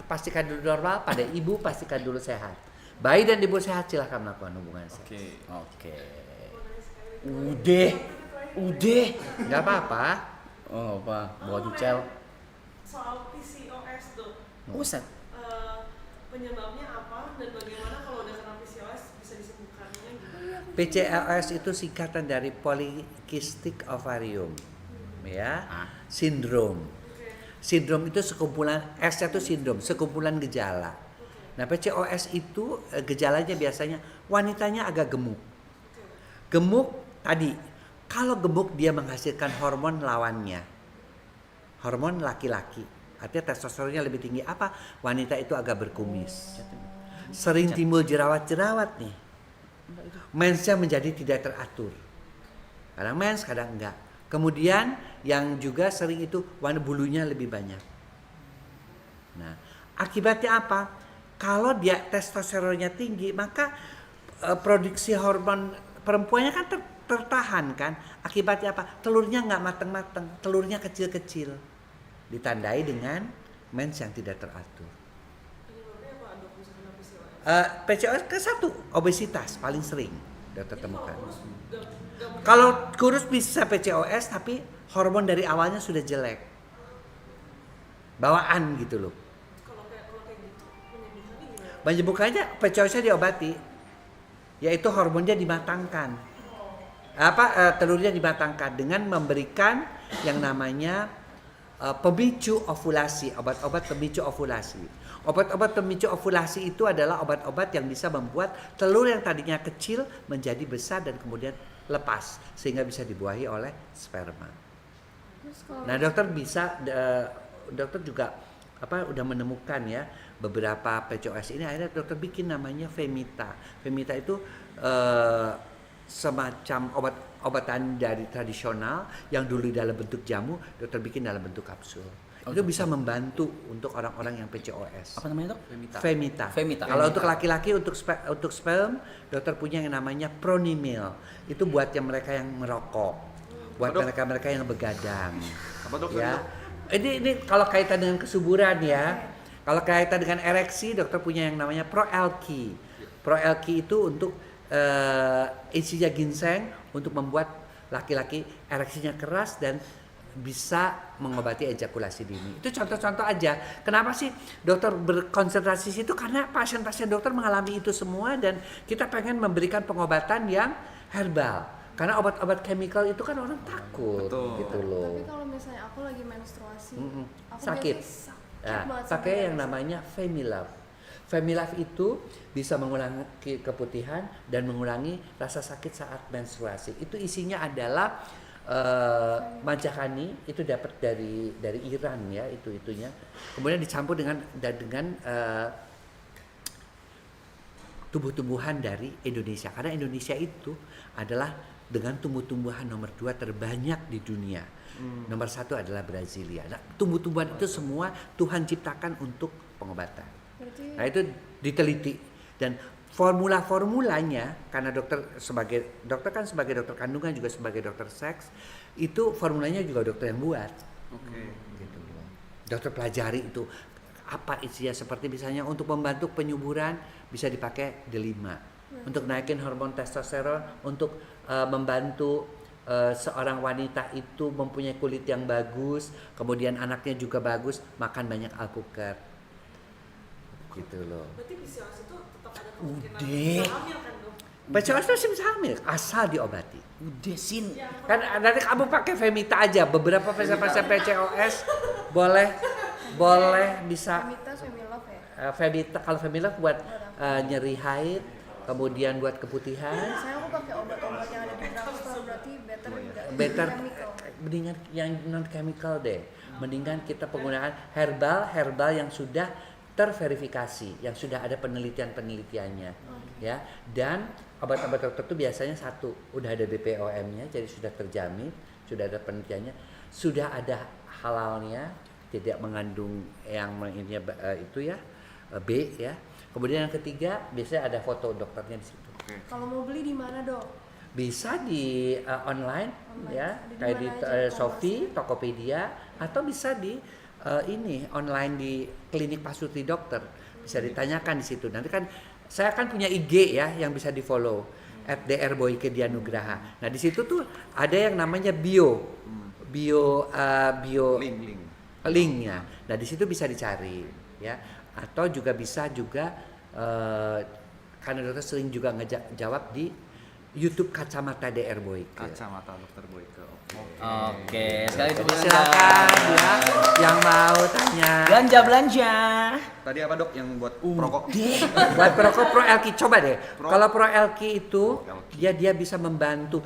pastikan dulu normal, pada ibu pastikan dulu sehat. Bayi dan ibu sehat silahkan melakukan hubungan seks. Oke. Udah, nggak apa-apa. Oh, apa? Aku mau Boncel. nanya soal PCOS tuh. Buset. Penyebabnya apa dan bagaimana kalau udah kena PCOS bisa disembuhkannya gimana? PCOS itu singkatan dari polycystic ovarium, ya, sindrom. Sindrom itu sekumpulan, S-nya itu sindrom, sekumpulan gejala. Nah, PCOS itu gejalanya biasanya wanitanya agak gemuk. Gemuk tadi, kalau gemuk dia menghasilkan hormon lawannya, hormon laki-laki. Artinya testosteronnya lebih tinggi. Apa? Wanita itu agak berkumis. Sering timbul jerawat-jerawat nih. Mensnya menjadi tidak teratur. Kadang mens, kadang enggak. Kemudian yang juga sering itu warna bulunya lebih banyak. Nah, akibatnya apa? Kalau dia testosteronnya tinggi, maka produksi hormon perempuannya kan tertahan kan. Akibatnya apa? Telurnya nggak mateng-mateng, telurnya kecil-kecil. Ditandai dengan mens yang tidak teratur. Penyebabnya apa dok bisa kena PCOS? PCOS ke satu, obesitas paling sering dokter temukan. Terus gak Kalau kurus bisa PCOS tapi hormon dari awalnya sudah jelek. Bawaan gitu loh. kalau kayak gitu penyembuhannya gimana? Menyembuhkannya PCOS-nya diobati. Yaitu hormonnya dimatangkan. Telurnya dimatangkan dengan memberikan yang namanya pemicu ovulasi, obat-obat pemicu ovulasi. Obat-obat pemicu ovulasi itu adalah obat-obat yang bisa membuat telur yang tadinya kecil menjadi besar dan kemudian lepas sehingga bisa dibuahi oleh sperma. Terus kalau Nah, dokter juga udah menemukan ya beberapa PCOS ini, akhirnya dokter bikin namanya Femita. Femita itu semacam obatan dari tradisional yang dulu dalam bentuk jamu, dokter bikin dalam bentuk kapsul. Itu bisa membantu untuk orang-orang yang PCOS. Apa namanya, Dok? Femita. Femita. Kalau untuk laki-laki untuk sperm, dokter punya yang namanya Pronimil. Itu buat yang mereka yang merokok, buat mereka yang begadang. Apa dok? Ya. Ini kalau kaitan dengan kesuburan ya. Kalau kaitan dengan ereksi, dokter punya yang namanya Pro-Elki. Pro-Elki itu untuk isinya ginseng untuk membuat laki-laki ereksinya keras dan bisa mengobati ejakulasi dini. Itu contoh-contoh aja. Kenapa sih dokter berkonsentrasi situ? Karena pasien-pasien dokter mengalami itu semua dan kita pengen memberikan pengobatan yang herbal. Karena obat-obat chemical itu kan orang takut. Betul. Gitu loh. tapi kalau misalnya aku lagi menstruasi, aku Sakit. biasanya sakit Nah, banget pakai sampai yang namanya Femilove. Femilove itu bisa mengurangi keputihan dan mengurangi rasa sakit saat menstruasi. Itu isinya adalah majakani, itu dapat dari Iran ya, itunya. Kemudian dicampur dengan tumbuh-tumbuhan dari Indonesia. Karena Indonesia itu adalah dengan tumbuh-tumbuhan nomor 2 terbanyak di dunia. Nomor 1 adalah Brasilia. Nah, tumbuh-tumbuhan itu semua Tuhan ciptakan untuk pengobatan. berarti Nah, itu diteliti dan formula-formulanya, karena dokter kan sebagai dokter kandungan juga sebagai dokter seks, itu formulanya juga dokter yang buat. Oke. Gitu loh. Dokter pelajari itu apa isinya, seperti misalnya untuk membantu penyuburan bisa dipakai D5. Untuk naikin hormon testosteron, untuk membantu seorang wanita itu mempunyai kulit yang bagus, kemudian anaknya juga bagus, makan banyak alpukat. Gitu loh. Berarti PCOS itu tetap ada kemungkinan Udah. bisa hamil kan dok? PCOS itu bisa hamil asal diobati. Udah sin. Yang Kan nanti kamu pakai Femita aja. Beberapa pasien-pasien PCOS boleh bisa Femita Femilove ya. Femita. Kalau Femilove buat nyeri haid, kemudian buat keputihan. Saya aku pakai obat-obat yang ada di drugstore, berarti Better chemical. mendingan yang non chemical deh. Mendingan kita penggunaan herbal yang sudah terverifikasi, yang sudah ada penelitiannya, ya. Dan obat-obat tertentu biasanya satu, udah ada BPOM-nya, jadi sudah terjamin, sudah ada penelitiannya, sudah ada halalnya, tidak mengandung yang intinya itu ya, B ya. Kemudian yang ketiga, biasanya ada foto dokternya di situ. Kalau mau beli di mana dok? Bisa di online ya, Ada di kayak di mana aja Shopee, Tokopedia, atau bisa di ini online di klinik Pasutri Dokter. Bisa ditanyakan di situ. Nanti kan saya kan punya IG ya yang bisa di follow @drboyke_dianugraha. Nah di situ tuh ada yang namanya bio Link. linknya. Nah di situ bisa dicari ya. Atau juga bisa juga karena dokter sering juga ngejawab di YouTube Kacamata DR Boyke. Kacamata Dokter Boyke. Oke, sekali itu Jadi silakan ya yang mau tanya. belanja. Tadi apa dok yang buat perokok? Buat perokok Pro Elki coba deh. Kalau Pro Elki itu Pro Elki. dia bisa membantu.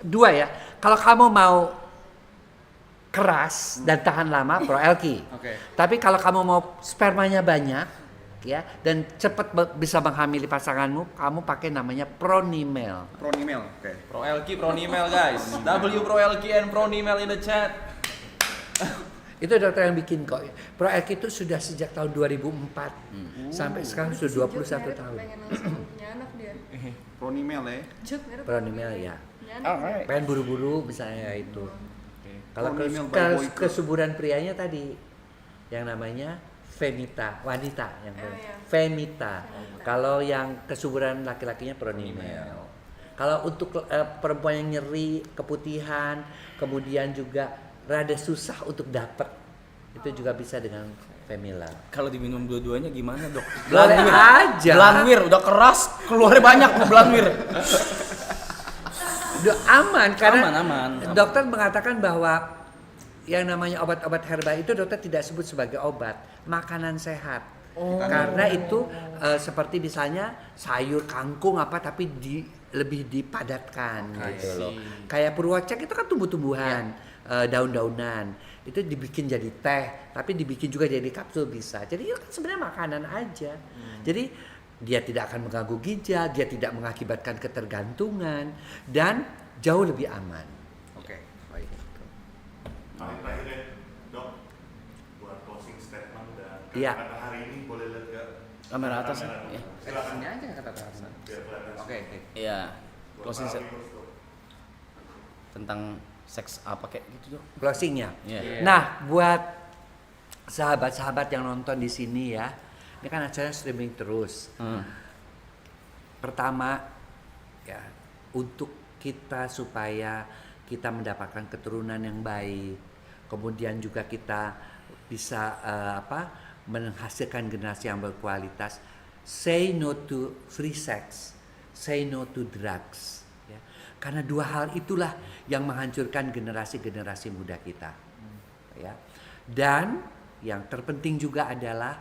Dua ya. Kalau kamu mau keras dan tahan lama Pro Elki. Oke. Tapi kalau kamu mau spermanya banyak ya dan cepat bisa menghamili pasanganmu, kamu pakai namanya Pronimel. Pronimel. Oke. Pro LQ, Pro Nimel guys. W Pro LQ and Pro Nimel in the chat. Itu dokter yang bikin kok. Pro Elki itu sudah sejak tahun 2004 sampai sekarang sudah 21 tahun. Pengen langsung punya anak dia. Pronimel ya. Jut mirip. Pronimel ya. Punya anak dia. Pengen buru-buru misalnya itu. Kalau Pronimel by Boyke. kesuburan prianya tadi yang namanya Femita, wanita yang iya. Femita. Kalau yang kesuburan laki-lakinya Pronimel. Kalau untuk perempuan yang nyeri, keputihan, kemudian juga rada susah untuk dapat, itu juga bisa dengan Femila. Kalau diminum dua-duanya gimana dok? Boleh aja. Belanwir udah keras, keluarnya banyak mau belanwir. Udah aman karena Aman. dokter mengatakan bahwa yang namanya obat-obat herbal itu dokter tidak sebut sebagai obat, makanan sehat. Karena itu seperti misalnya sayur kangkung apa tapi lebih dipadatkan gitu loh. Kayak purwocek itu kan tumbuh-tumbuhan, daun-daunan. Itu dibikin jadi teh, tapi dibikin juga jadi kapsul bisa. Jadi itu kan sebenarnya makanan aja. Jadi dia tidak akan mengganggu ginjal, dia tidak mengakibatkan ketergantungan dan jauh lebih aman. Oke. Baik. Terakhir deh, dok, buat closing statement dan Iya. kata hari ini boleh lihat ke Kamera atas, kamera. ya. Silakan. Ini aja kata Tarsan. Biar kelihatan. Oke. Iya. Buat Closing para set viewers, Dok. tentang seks apa kayak gitu dok? Closingnya. Iya. Nah, buat sahabat-sahabat yang nonton di sini ya, ini kan acara streaming terus. Pertama, ya untuk kita supaya kita mendapatkan keturunan yang baik, kemudian juga kita bisa menghasilkan generasi yang berkualitas. Say no to free sex, say no to drugs. Ya. Karena dua hal itulah yang menghancurkan generasi-generasi muda kita. Ya. Dan yang terpenting juga adalah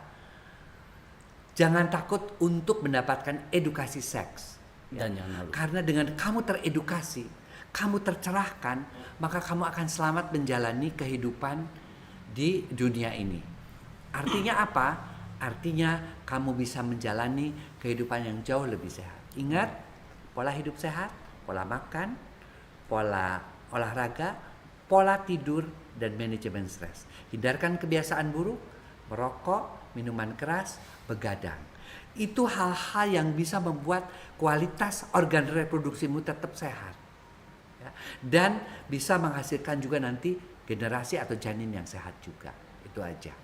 jangan takut untuk mendapatkan edukasi seks. Ya. Dan jangan malu. Karena dengan kamu teredukasi, kamu tercerahkan, maka kamu akan selamat menjalani kehidupan di dunia ini. Artinya apa? Artinya kamu bisa menjalani kehidupan yang jauh lebih sehat. Ingat, pola hidup sehat, pola makan, pola olahraga, pola tidur, dan manajemen stres. Hindarkan kebiasaan buruk, merokok, minuman keras, begadang. Itu hal-hal yang bisa membuat kualitas organ reproduksimu tetap sehat. Ya. Dan bisa menghasilkan juga nanti generasi atau janin yang sehat juga. Itu aja.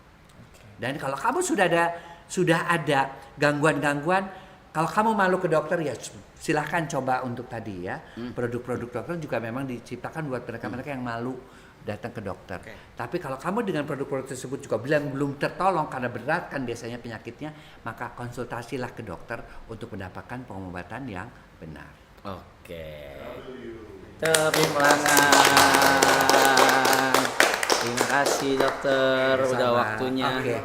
Dan kalau kamu sudah ada gangguan-gangguan, Kalau kamu malu ke dokter ya silahkan coba untuk tadi ya. Produk-produk dokter juga memang diciptakan buat mereka-mereka yang malu datang ke dokter. Tapi kalau kamu dengan produk-produk tersebut juga bilang belum tertolong karena berat kan biasanya penyakitnya, maka konsultasilah ke dokter untuk mendapatkan pengobatan yang benar. Oke. Tepuk tangan. Terima kasih dokter, udah Sama. waktunya. Oke.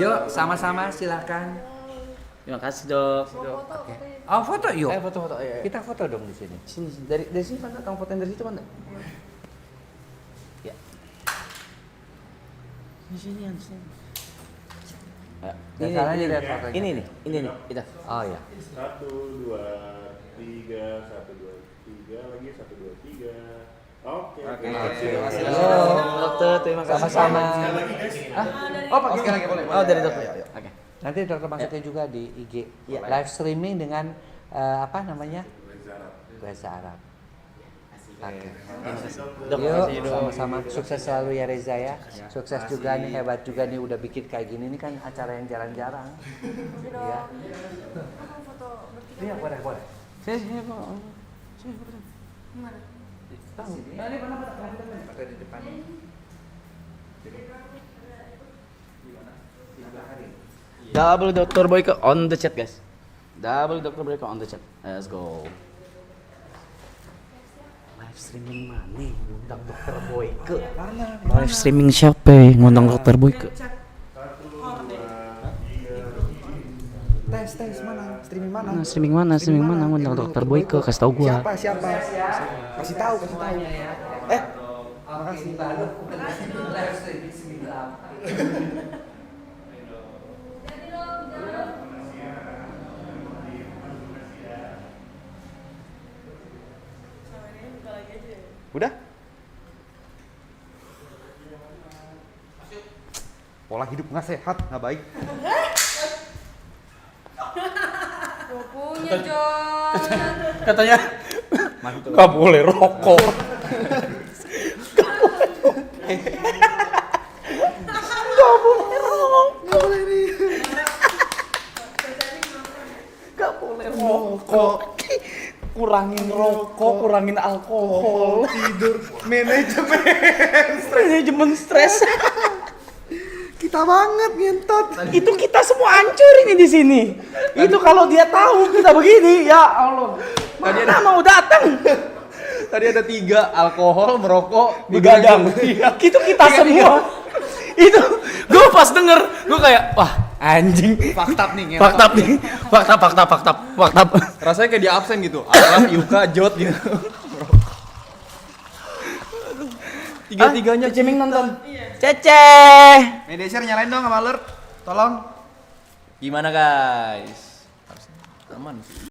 Yuk sama-sama silakan. Terima kasih dok. Foto, Oke. fotonya. Oh foto yuk. Foto-foto. Kita foto dong di sini. Sini, dari sini mana? Kamu fotoin dari situ mana? Ya. Sini. Nggak salah nih lihat fotonya. Ini nih. Kita. Oh ya. 1, 2, 3, 1, 2, 3 lagi 1, 2, 3. Oke. Terima kasih. Dokter, terima kasih. Sama-sama. Oh, pakai lagi boleh. Oh, dari dokter. Oke. Nanti dokter masukin juga di IG. Iya. Live streaming dengan apa namanya? Bahasa Arab. Oke. Dok, Yuk makasih, Dok. sama-sama sukses selalu ya Reza ya. Sukses juga nih, hebat juga nih udah bikin kayak gini. Ini kan acara yang jarang-jarang. Makasih dong. Iya. Aku foto bertiga. Iya boleh boleh. Sini, Pak. Sini, Gimana? Atau di depan. Double Dr. Boyke on the chat, guys. Double Dr. Boyke on the chat. Let's go. Live streaming mana? Ngundang Dr. Boyke. Live streaming siapa? Ngundang Dr. Boyke. Tes mana? Streaming mana? Streaming mana? Ngundang Dr. Boyke. Kasih tau gua. Siapa? Kasih tahu. Makasih baru live streaming seminggu lama. Udah? Pola hidup nggak sehat, nggak baik. Gak punya John. Katanya nggak boleh rokok. Nggak boleh rokok. Kurangin rokok, kurangin alkohol. Tidur, Manajemen stres. kita banget ngentot. Itu kita semua hancur ini di sini. Itu kalau dia tahu kita begini, ya Allah. Mana mau datang? Tadi ada 3, alkohol, merokok, Begadang. Itu kita semua. Itu gue pas denger, gue kayak wah anjing. Fakta nih, Fakta. Rasanya kayak di absen gitu. Alam, Yuka, Jot gitu. Tiga-tiganya Ceming nonton. Cece. Media share nyalain dong sama alert. Tolong. Gimana guys? Harus aman sih.